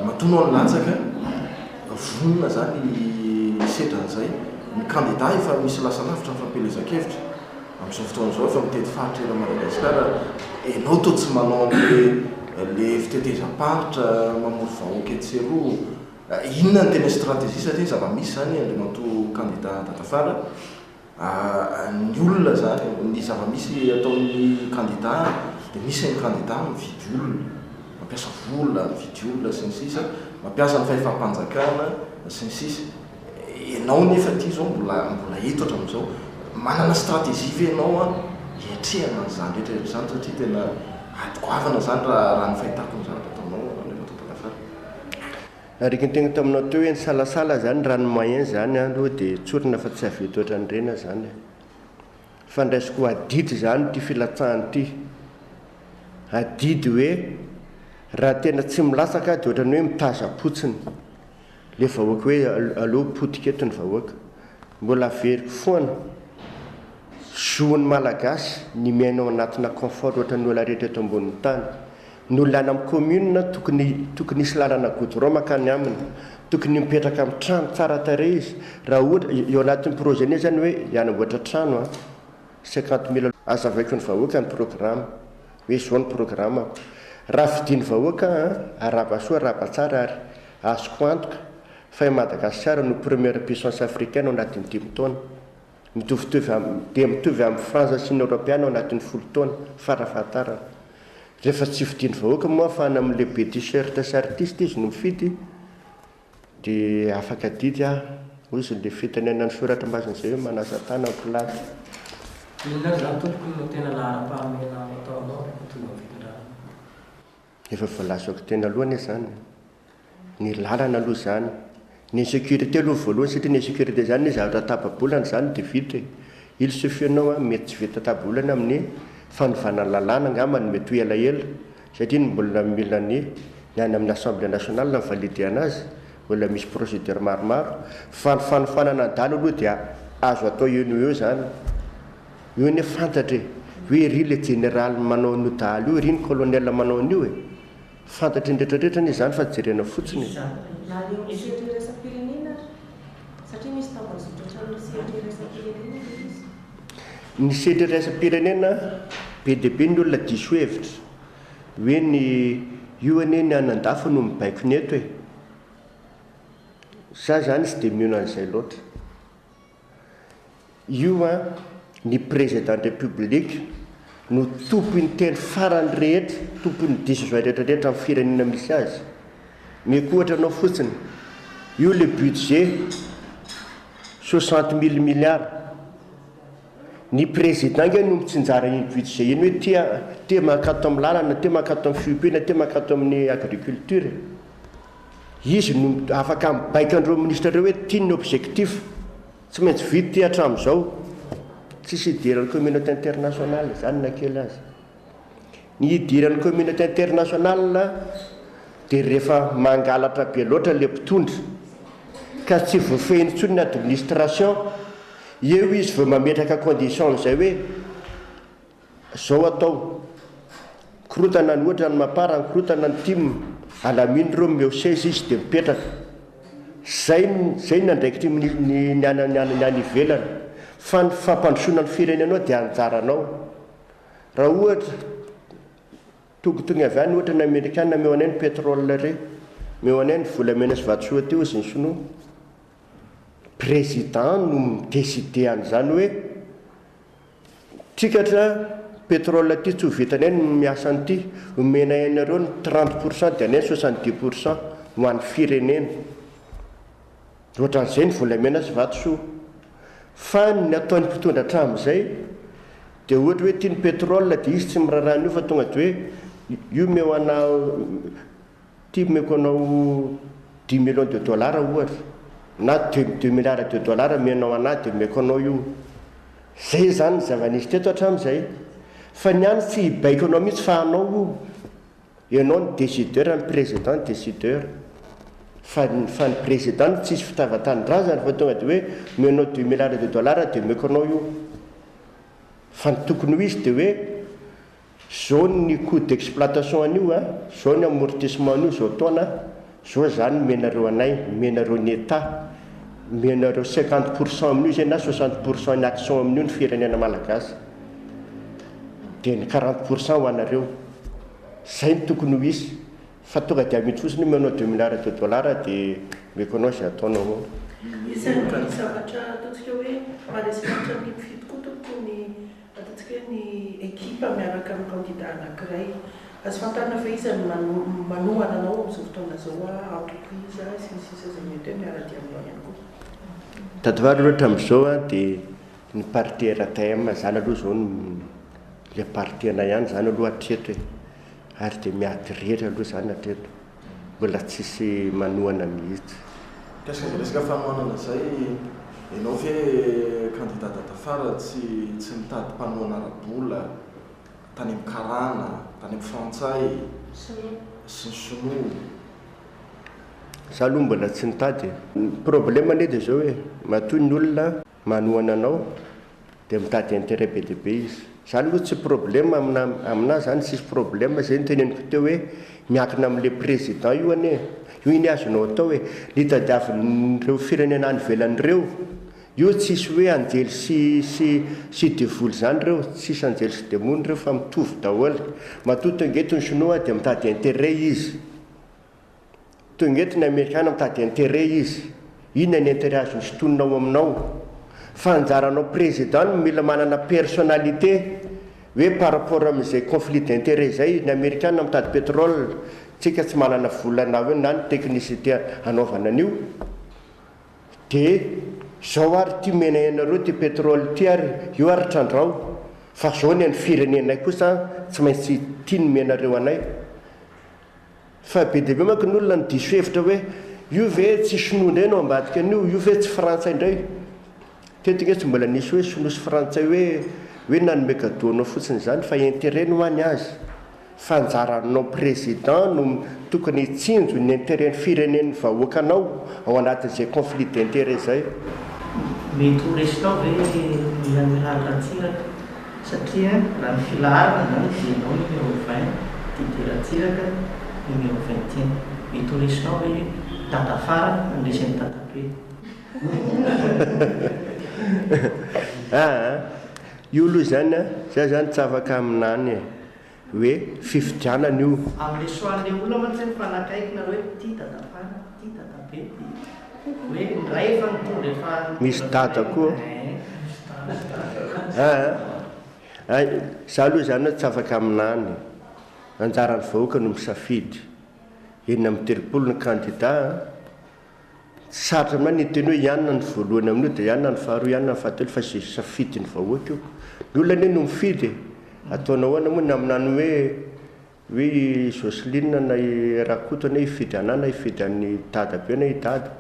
matonao ny latsaka vonona zany sedran'izay ny candidat efa misy lasa lavitra ny fampelezan-kevitra amin'izao fotoana izao efa mitety faritra era Madagasikara ianao to tsy manao le fitetezam-paritra mamory vahoaka etseroa inona ny tena stratégie satria zava-misy zany andriamato candidat tatafara ny olona zany ny zava-misy ataon'ny candidat dia misy ny candidat mividy olona mampiasa vola mividy olona sy ny sisa mampiasa ny fahefam-panjakana sy ny sisa ianao nefa ty zao mbola hito hatramin'izao manana stratégie ve ianao a hiatrehana n'izany rehetrarehetra zany satria tena atokoavana zany raha ny fahitako ny zavatra ataonao andriamato tatafara ariky ny tegna taminao teo hoe ny salasala zany raha ny moyen zany aloha dia tsorina fa tsy havety ohatran'irena zany fa ndraisiko adidy zany ty filatsahany ity adidy hoe raha tena tsy milatsaka dia ohatrany hoe mitaza-potsiny le vahoaka hoe aloha potika eto ny vahoaka mbola veriko foana zoany malagasy ny miainao anatina confort ohatran'ny olona rehetra eto ambonin'ny tany ny olona any amin'ny commune tokony hisy lalana goudron makany aminy tokony mipetraka amin'ny trano tsara tare izy raha ohatra eo anatin'ny projet ny zany hoe hianamboatra trano a 50 000 azavaiko ny vahoaka ny programme hoe zao ny programme raha vidiny vahoaka arabasoa arabatsara ary azoko antoka fa Madagasikara no première puissance africaine ao anatin'ny 10 taona mitovy amin'ny Frantsa sy ny Européenne ao anatin'ny 10 taona farafahatarana rehefa tsy vidiny vahoaka moa afahana amin'le be t-shirt sy artiste izy no mifidy dia afaka didy ozy le fitenenany soratra ambazin'izay hoe manasa tana platy. Inona zany tompoko no tena lahara-pahamena ataonao tonga fitondrana? Efa voalasako tena alohany zany ny lalana aloha zany ny sécurité aloha voalohany satria ny sécurité zany ny zavatra tapabolana zany dia vita il suffit anao mety tsy vita tapabolana amin'ny fanovana lalàna angamba ny mety ho elaela satria ny mbola mila ny any amin'ny assemblée nationale ny valide anazy mbola misy procédure maromaro fa ny fanofanana an-dalo aloha dia azo atao eo zany io ny fantatra hoe ry le général manao an'io dahalo io ry ny colonel manao an'io fantatry ny rehetrarehetra ny zany fa jerena fotsiny. Ny sedry raisam-pirenena be dia be ny olona diso hevitra hoe ny io anie ny anan-dafo no mibaiko ny eto za zany sy dia mino an'izay loatra. Io ny président de république no tompony teny farany rehetra tompony diso zay rehetrarehetra amin'ny firenena misy azy mikohatra anao fotsiny io le budget 60 000 milliards ny président nge no mitsinjara iny budget iny hoe tia makato amin'ny lalana tia makato amin'ny fiompiana tia makato amin'ny agriculture izy no afaka mibaika andreo ministre reo hoe tia ny objectif tsy maintsy vity ty hatramin'izao tsisy idiran'ny communauté internationale zany nakely azy ny idiran'ny communauté internationale dia rehefa mangalatra be loatra le mpitondra ka tsy voafehiny tsony ny administration eo izy vao mametraka condition amin'izay hoe zao atao korotana ny ohatra ny mapara ny korotana ny tim alaminy reo meo seza izy dia mipetraka zay nandraikitry ny any ivelana fa ny fampandrosoana ny firenenao dia anjaranao raha ohatra tongotonga avy any ohatra ny amerikana meo anay ny pétrole re meo anay ny volamena sy vatsoa teo izy ny sinoa président no midécide an'izany hoe tsikatra pétrole ty tsy ho vitanay ny miasa an'ity omena ianareo ny 30% dia anay 70% ho an'ny firenena ohatran'izay ny volamena sy vatsoa fa ny ataon'ny mpitondra hatramin'izay dia ohatra hoe tia ny pétrole dia izy tsy mirarahana io fa tonga dia hoe io meo anao tia meko anao 10 millions de dollars ohatra na 2 milliards de dollars menao anahy dia meko anao io zay zany zava-nisy teto hatramin'izay fa ny any tsy hibaiko anao mihitsy fa anao ianao ny décideur ny président ny décideur fa ny président tsisy fitavatany-drazany fa tonga dia hoe menao 2 milliards de dollars dia meko anao io fa ny tokony ho izy dia hoe zao ny coût d'exploitation an'io zao ny amortissement an'io zao taona zao zany menareo anay menareo ny état menareo 50% amin'io zay na 60% ny action amin'io ny firenena malagasy dia ny 40% ho anareo zay ny tokony ho izy fa tonga dia mihitsy fotsiny menao 2 milliards de dollars dia meko anao zay ataonao ao. Isan'ny zavatra ataontsika hoe maharesaratra ny mifidy koa tompony ataontsika hoe ny ekipa miaraka amin'ny candidat anankiray azo fantarina fa izy manohana anao amin'izao fotoana zao entreprise sisisa zay mety hoe miara-dia aminao ihany koa. Tadivary loatra amin'izao dia ny parti RTM zany aloha zao le parti anay ihany zany aloha hatreto ary dia miady rehetra aloha zany hatreto mbola tsisy manohana mihitsy. Kasika resaka fanohanana zay ianao ve candidat tafara tsy mitady mpanohana arabola tany amin'ny karana tany amin'ny frantsay sy ny sinoa za aloha mbola tsy nitady problème anie dia zao hoe matoy ny olona manohana anao dia mitady intérêt be dia be izy zany aloha tsy problème amina zany sisy problème zay nyteneniko teo hoe miankina amin'le président io anie io iny azonao atao hoe nitadiavin'ireo firenena any velan'ireo io tsisy hoe anjely sy devoly zany reo, tsisy anjely sy demony reo fa mitovy daholo. Matoa tongeto ny sinoa dia mitady intérêt izy, tongeto ny amerikana mitady intérêt izy. Inona ny intérêt azony sy tononao aminao? Fa anjaranao président no mila manana personnalité hoe par rapport amin'izay conflit d'intérêt zay. Ny amerikana mitady pétrole, tsika tsy manana volana hoe na ny technicité anaovana an'io. Dia zao ary ty mena ianareo ty pétrole ty ary io ary trandrao, fa zao ny firenenay kosa tsy maintsy tia ny menareo anay. Fa be dia be manko ny olona ny diso hevitra hoe io ve tsy sinoa indray no ambadika an'io, io ve tsy frantsay indray. Tetika tsy mbola nisy hoe sinoa sy frantsay hoe nanome gadoanao fotsiny zany, fa intérêt no any azy. Fanjaranao président no tokony hitsinjo ny intérêt ny firenen'ny vahoakanao ao anatin'izay conflit d'intérêt zay. Mety ho resinao hoe milamiraha ratsiraka satria raha ny filaharana zany dia ianao numéro 20 dia ratsiraka numéro 21. Mety ho resinao hoe dada fara andresan'ny dadabe. Io aloha zany za zany tsy afaka aminany hoe fifidianana io. Amin'le soan'le olona mantsy mifanakaiky nareo hoe ty dada fara, ty dadabe, hoe ndray efa nitonga efa misy dada koa. Za aloha zany tsy afaka aminany. Anjaran'ny vahoaka no misafidy. Enina amin'ny telopolo ny candidat. Sarotra amin'any ny teny hoe ianona ny voalohany amin'io dia ianona ny faharoa, ianona ny fahatelo, fa sy safidy ny vahoaka io. Ny olona anie no mifidy. Ataonao ahoana moa ny aminany hoe Jocelyne na Rakoto na hifidy anahy na hifidy an'ny dadabe na i dada.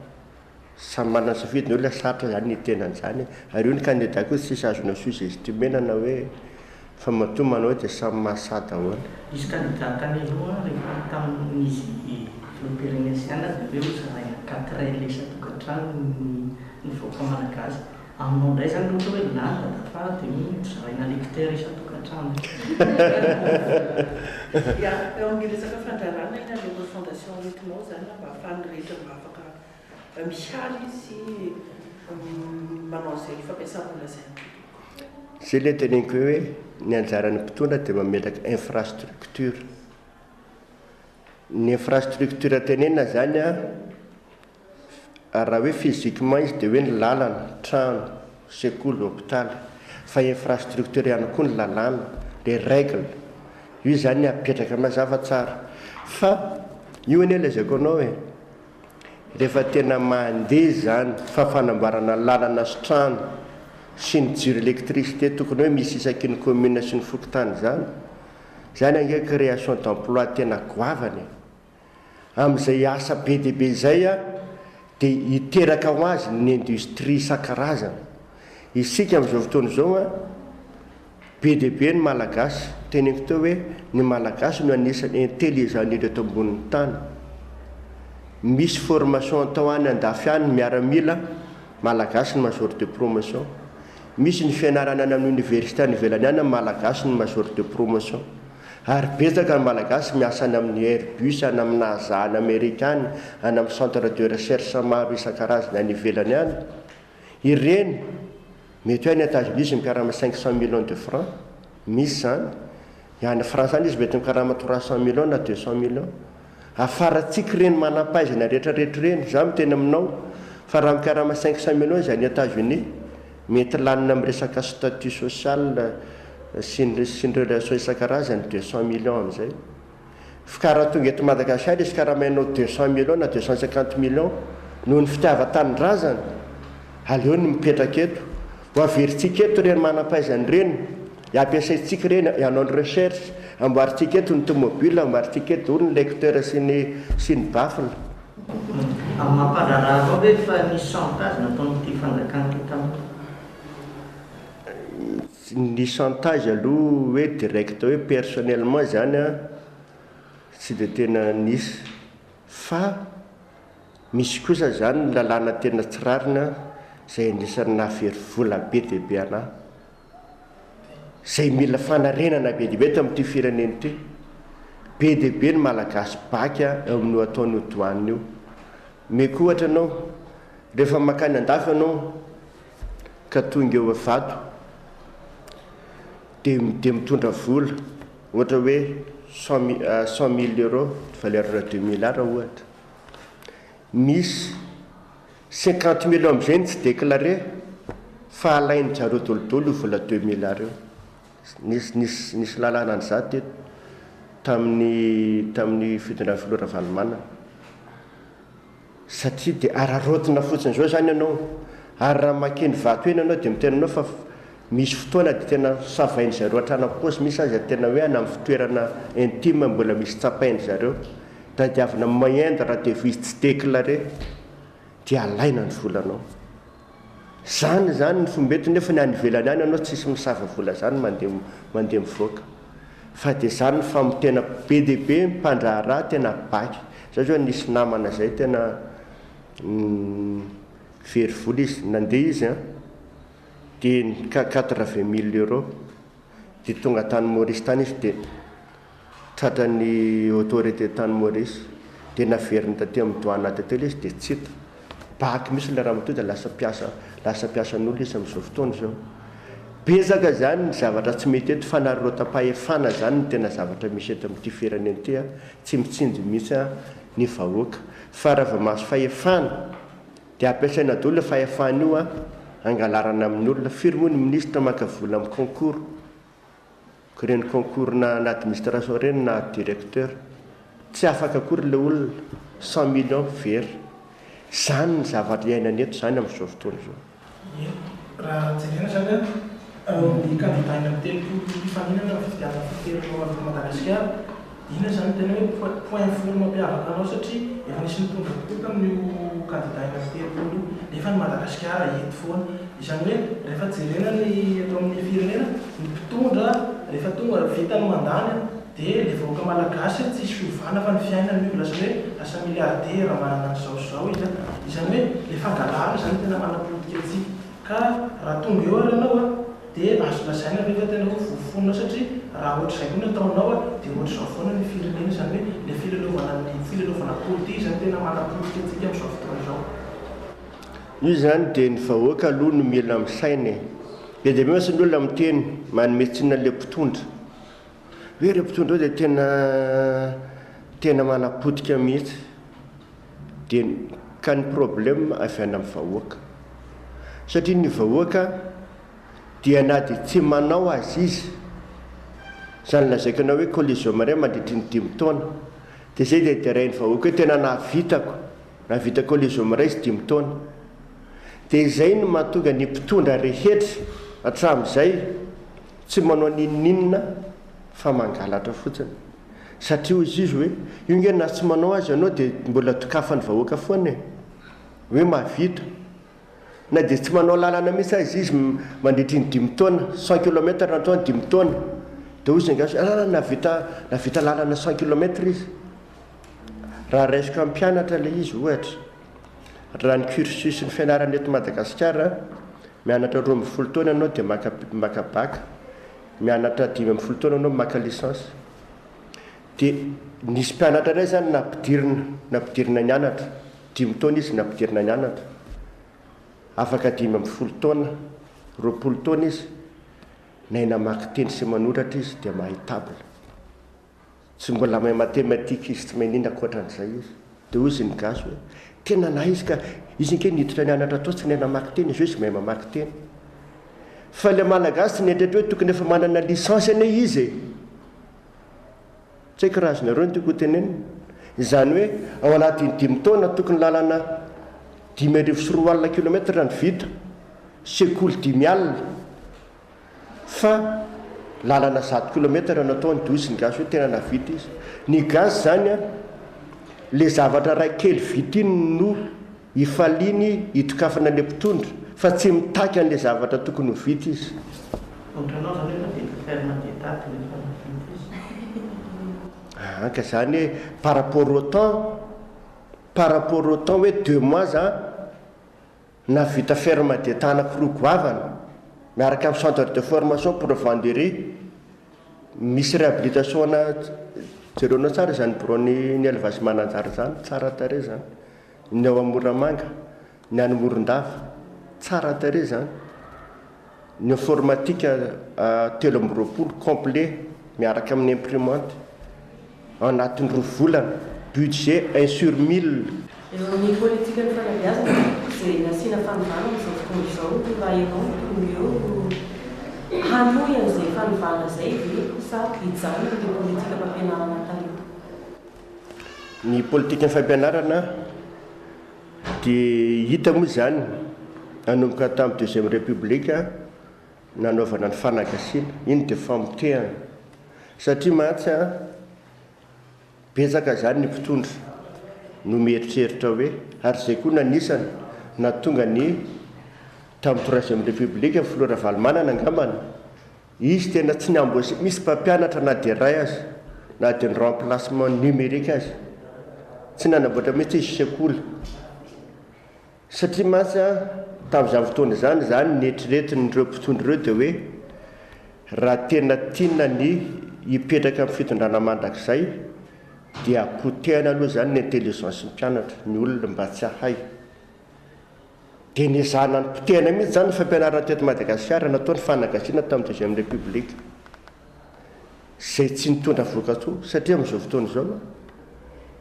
Samy manana safidy ny olona, sarotra zany ny tenan'izany. Ary io ny candidat koa tsisy azona sous-estimena na hoe fa matoa manao dia samy mahasady ahoana. Misy candidat tany aloha rehefa tamin'izy filoham-pirenena dia hoe hozaraina 4 lesa tokantrano ny vahoaka malagasy. Aminao indray zany ohatra hoe landa da fara dia hozaraina lecteur isan-tokantrano. Eo amin'ny resaka fandrarana ina le fondation entinao zany mba ahafahany rehetra mba afaka mihaly sy manao izay fampiasana zay. Zay ilay teneniko hoe ny anjaran'ny mpitondra dia mamelaka infrastructure. Ny infrastructure tenena zany raha hoe physiquement izy dia hoe ny lalana, trano, sekoly, hôpitaly. Fa infrastructure ihany koa ny lalàna, les règles. Io zany apetraka mazava tsara. Fa io anie lazaiko anao rehefa tena mandeha zany fa fanamboarana lalana sy trano sy ny jiro électricité tokony hoe misy isaky ny commune sy ny fokontany zany ange création d'emploi tena goavany. Amin'izay asa be dia be zay dia hiteraka ho azy ny industrie isan-karazana. Isika amin'izao fotoana izao be dia be ny malagasy, teneniko teo hoe ny malagasy no anisan'ny intelligent indrindra eto ambonin'ny tany. Misy formation atao any andafy any miaramila, malagasy ny major de promotion. Misy ny fianarana any amin'ny université any ivelany any, malagasy ny major de promotion. Ary betsaka ny malagasy miasa any amin'ny Airbus, any amin'ny NASA any Amerikany, any amin'ny centre de recherche maro isan-karazany any ivelany any. Ireny mety hoe any États-Unis izy mikarama 500 millions de francs, misy zany. Any France any izy mety mikarama 300 millions na 200 millions. Afaratsika ireny manam-pahaizana rehetrarehetra ireny, za miteny aminao fa raha mikarama 500 millions izy any États-Unis, mety lanina amin'ny resaka statut social sy ny relation isan-karazany 200 millions amin'izay. Fikaraha tonga eto Madagasikara izy karamainao 200 millions na 250 millions noho ny fitiavan-tanindrazana, aleony mipetraka eto. Ho averintsika eto ireny manam-pahaizana ireny, ampiasaintsika ireny hanao ny recherche, amboarintsika eto ny tomobile, amboarintsika eto ny lecteur sy ny baffle. Amin'ny mampararah avao hoe fa nisy chantage nataon'ity fanjakana tamin'io. Ny chantage aloha hoe direct hoe personnellement zany tsy dia tena nisy, fa misy kosa zany ny lalàna tena tsirarina izay anisan'ny nahavery vola be dia be anahy, izay mila fanarenana be dia be tamin'ity firenena ity. Be dia be ny malagasy baky eo amin'io ataon'io douane io. Meko ohatra anao rehefa makany andafy anao ka tonga eo vato dia mitondra vola ohatra hoe 100 000 euros valerina 2 milliards ohatra. Misy 50 000 amin'izay ny tsy déclaré fa alainy zareo dolodolo io vola 2 milliards io. Nisy lalàna an'iza teto tamin'ny fidina filora Valomanana, satria dia ararotina fotsiny zao zany ianao, ary raha makeny vato eny ianao dia mitenanao fa misy fotoana dia tena savainy zareo hatrana paosy, misy azy tena hoe any amin'ny fitoerana intime mbola misy tsapainy zareo, tadiavina mahendra raha dia izy tsy déclaré dia alaina ny volanao. Zany ny fombety, nefa ny any ivelany any ianao tsisy misava vola zany mandeha mivoaka, fa dia zany ny famotena be dia be mpandraharaha tena baky. Zao zao nisy namana zay tena very vola izy, nandeha izy dia 80 000 euros dia tonga tany Maurice tany izy dia tratran'ny autorité tany Maurice dia naveriny taty amin'ny douane tatelo izy dia tsy hita. Baky misy le raha matoa dia lasa piasan'olo izy amin'izao fotoana zao. Betsaka zany ny zavatra tsy mety eto, fanarotapahefana zany ny tena zavatra misy eto amin'ity firenena ity, tsy mitsinjo mihitsy ny vahoaka. Fa raha vao mahazo fahefana dia ampiasaina daholo le fahefana io angalarana amin'ny olona. Firy moa ny ministre maka vola amin'ny concours, ireny concours na administration ireny na directeur, tsy afaka akory le olona 100 millions very. Zany ny zavatra iainana eto zany amin'izao fotoana zao. Raha jerena zany ny candidat eny amin'ny telopolo mpifaninana amin'ny fifidianana fiterana avy Madagasikara, ina zany tena hoe point fort mampiavaka anao, satria efa nisy nitondra tokoa tamin'io candidat eny amin'ny telopolo nefa ny Madagasikara eto foana. Izany hoe rehefa jerena ny eto amin'ny firenena ny mpitondra rehefa tonga vita ny mandany dia le vahoaka malagasy tsisy fiovana fa ny fiainany io, lasa hoe lasa miliardera manana an'izao zao izy. Izany hoe le fangalarana zany tena manapolitika antsika, ka raha tonga eo ary ianao dia azo lazaina rehefa tena hoe voafonina, satria raha ohatra izay koa ny ataonao dia ohatra izao foana ny firenena. Izany hoe le filalaovana politika zany tena manapolitika antsika amin'izao fotoana izao. Io zany dia ny vahoaka aloha no mila misaina. Be dia be masy ny olona miteny manome tsinona le mpitondra hoe re mpitondra ao dia tena manapotika mihitsy, dia ka ny problème avy any amin'ny vahoaka, satria ny vahoaka dia na dia tsy manao azy izy, zany lazaiko anao hoe collision maray mandritry ny 5 taona, dia zay dia derain'ny vahoaka hoe tena navita collision maray izy 5 taona. Dia izay no mahatonga ny mpitondra rehetra hatramin'izay tsy manao ninninna fa mangalatra fotsiny, satria izy hoe io nge na tsy manao azy ianao dia mbola tokafany vahoaka foana hoe mahavita. Na dia tsy manao lalana mihitsy azy izy mandritry ny 5 taona, 100 km natao ny 5 taona, dia ozy ngasy navita lalana 100 km izy. Raha raisiko amin'ny mpianatra le izy ohatra, raha ny cursus ny fianarana eto Madagasikara, mianatra 12 taona ianao dia maka bac, mianatra 15 taona ianao maka licence. Dia nisy mpianatra iray zany nampidirina ny anatra 5 taona izy, nampidirina ny anatra afaka 15 taona, 20 taona izy, naina maka teny sy manoratra izy dia mahay table, tsy mbola mahay matematika izy, tsy mahay nina ankoatran'izay izy. Dia ozy ny gasy hoe tena na izy ka izy nke niditra ny anatra atao tsy naina maka teny izy hoe izy mahay mamaky teny. Fa le malagasy netrehatra hoe tokony efa manana licence ane izy, tsy haiko raha azonareo ny tiako tenenina. Izany hoe ao anatin'ny 5 taona tokony lalana 5,4 kilomètre ny vita, sekoly 5 alina, fa lalana 100 kilomètre natao ny dozy ny gasy hoe tena navita izy. Ny gasy zany le zavatra ray kely vita iny no ifaliny hitokafana le mpitondra, fa tsy mitaky an'le zavatra tokony ho vita izy. Ka zany hoe par rapport au temps hoe 2 mois navita ferme d'État anankiroa goavana miaraka amin'ny centre de formation pour venderie, misy réhabilitation na jerenao tsara zany bureau-ny élevage mananjary zany, tsara tare zany. Ny ao Moramanga, ny any Morondava, tsara tare zany. ny informatika 3 complet miaraka amin'ny imprimante anatin'ny 2 volana budget 1/1000. Ny politika ny fanabeazana izay nasiana fanovana amin'izao fotoana izao raha ianao tokony eo hanohy an'izay fanovana izay dia sa hijanona ny politika fampianarana taloha. Ny politika ny fampianarana dia hita moa izany nanomboka tamin'ny 2e république nanaovana ny fanagasiana iny dia famotehana satria mahatsy betsaka zany ny mpitondra no mieritreritra hoe ary izay koa nanisany na tonga ny tamin'ny 3e république Flora Valomanana angambana izy tena tsy niambosy misy mpampianatra na dia ray azy na dia ny remplacement numérique azy tsy nanamboatra mihitsy izy sekoly satria mahatsy tamin'izany fotoana zany nieritreretin'ireo mpitondra ireo dia hoe raha tena tiana ny hipetraka amin'ny fitondrana mandrakizay dia apotehana aloha zany ny intelligence ny mpianatra ny olona mba tsy ahay dia nizana ny potehana mihitsy zany ny fampianarana teto Madagasikara natao ny fanagasiana tamin'ny 2e république izay tsy nitondra voka-tsoa satria amin'izao fotoana izao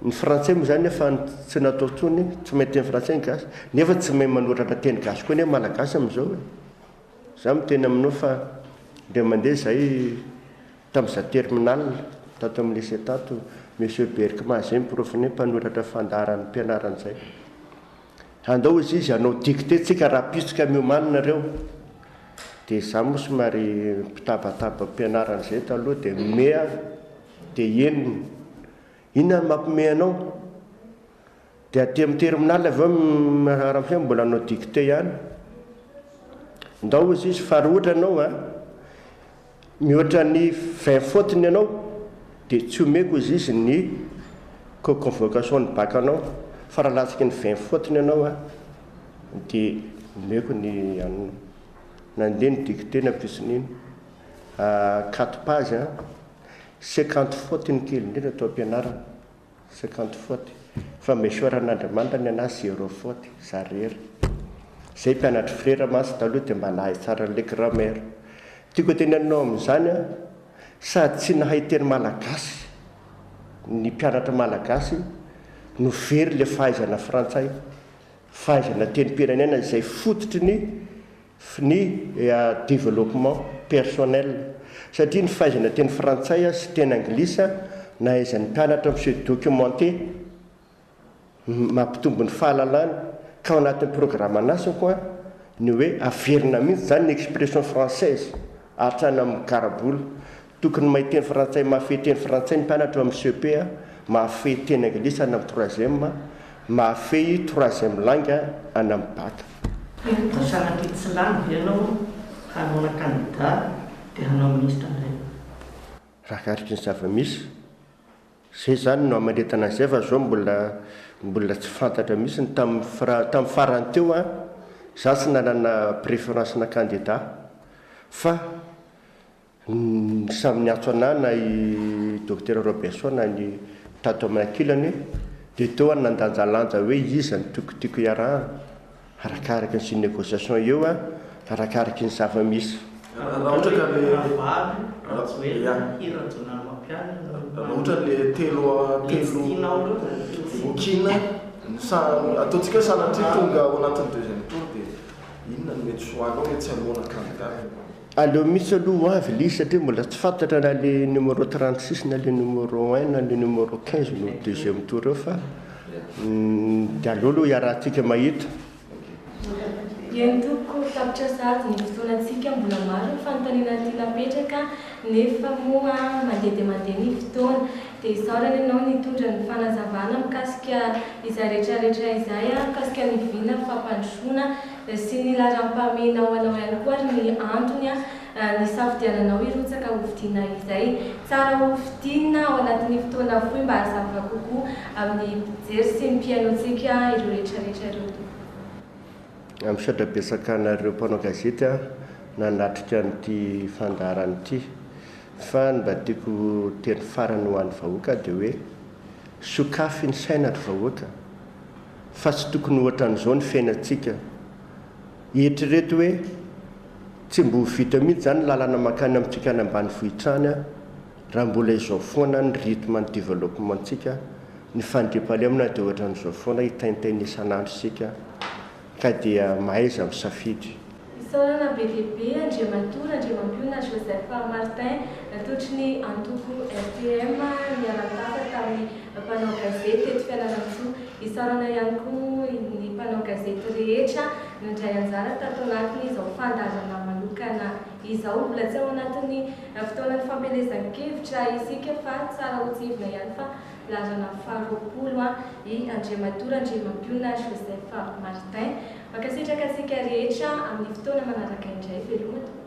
ny frantsay moa zany nefa tsy natao tsony tsy mahay teny frantsay ny gasy nefa tsy mahay manoratra teny gasy koa nefa malagasy amin'izao za miteny aminao fa nde mandeha zay tamin'izay terminal tato amin'ny lycée tato monsieur Berkma zay miprofone mpanoratra fandaharan'ny mpianarana zay andao izy anao dicté tsika raha pitsika miomanina reo dia za moa somary mpitabataba mpianarana zay taloha dia mea dia eniny inona mampime anao dia aty amin'ny terminal avy eo raha mbola anao dicté ihany ndao izy fa roatra anao mihoatra ny 20 fautiny ianao dia tsy omeko izy ny convocation ny bac anao fa raha latsaka ny 20 fautiny ianao dia omeko ny nandeha ny dicté nampisin'iny 4 page 50 faute ny kely indrindra atao ampianarana 50 faute fa mesoran'Andriamanitra ny anazy 0 faute zarery zay mpianatra frera masy taloha dia malahy tsara n'le grammaire tiako tenenanao amin'izany sady tsy nahay teny malagasy ny mpianatra malagasy no very le fahaizana frantsay fahaizana teny pirenena izay fototry ny développement personnel satria ny fahaizana teny frantsay sy teny anglisa na aizan'ny mpianatra monsieur documenté mampitombo ny fahalalany ka ao anatin'ny programme anasiny koa ny hoe averina mihitsy zany ny expression française atrana amin'ny karabola tokony mahay teny frantsay mahafehy teny frantsay ny mpianatra amin'ny CP mahafehy teny anglisa any amin'ny 3e mahafehy 3e langue any amin'ny bac. Sanatry tsy lany ianao hanao candidat dia hanao ministre indray raha karika ny zava-misy zay zany no amaretana zay fa zao mbola tsy fantatra mihitsy tamin'ny farany teo za tsy nanana préférence na candidat fa samy niatso anahy na i docteur Robinson na ny tato amin'ny ankilany dia teo nandanjalanja hoe iza ny tokotiko iarahana arakaraka ny sy négociation eo arakaraka ny zava-misy raha ohatra ka le telo vokina ataontsika sanatria tonga ao anatin'ny 2e tour dia inona no mety soanao mety tsy hamoana candidat aleo misy aloha avy li satria mbola tsy fantatra na le numéro 36 na le numéro 1 na le numéro 15 no 2e tour eo fa dia aleo aloha iarahantsika mahita eny toko tapitra sady ny fotoanantsika mbola maro ny fanontaniana ty napetraka nefa moa mandeha dia mandeha ny fotoana dia isaorana ianao nitondra ny fanazavana mikasika izay rehetrarehetra izay mikasika ny vina fampandrosoana sy ny laram-pamenao anao ihany koa ary ny antony ny safidiananao irotsaka hovidiana izay tsara hovidiana ao anatin'ny fotoana fohy mba hazava kokoa amin'ny mpijery sy ny mpiainotsika ireo rehetrarehetra ireo amin'ny sadrabetsakanareo mpanao gazety nanatrika n'ity fandaharany ity fa mba tiako teny farany ho an'ny vahoaka dia hoe sokafy ny sainatry vahoaka fa tsy tokony ohatran'izao ny fiainantsika eritrereto hoe tsy mbo vita mihitsy zany lalana makany amintsika any ambany vohitrany a raha mbola izao foana ny rythme ny développementsika ny fandriampahalemana dia ohatra n'izao foana hitaintaina isan'andro sika ka dia mahaiza misafidy. Isaorana be dia be Andriamatoa Andriamampiona Joseph Martin natotry ny antoko RTM niara-tapa tamin'ny mpanao gazety eto Fianarantsoa. Isaorana ihany koa ny mpanao gazety rehetra nandray anjara tato anatin'ny izao fandaharana manokana izao. Mbola tsy ao anatin'ny fotoanan'ny fampelezan-kevitra isika fa tsara ho tsivona ihany fa lalana faharoapolo i Andriamatoa Andriamampiona Joseph Martin. Makasitraka antsika rehetra amin'ny fotoana manaraka indray velomatoa.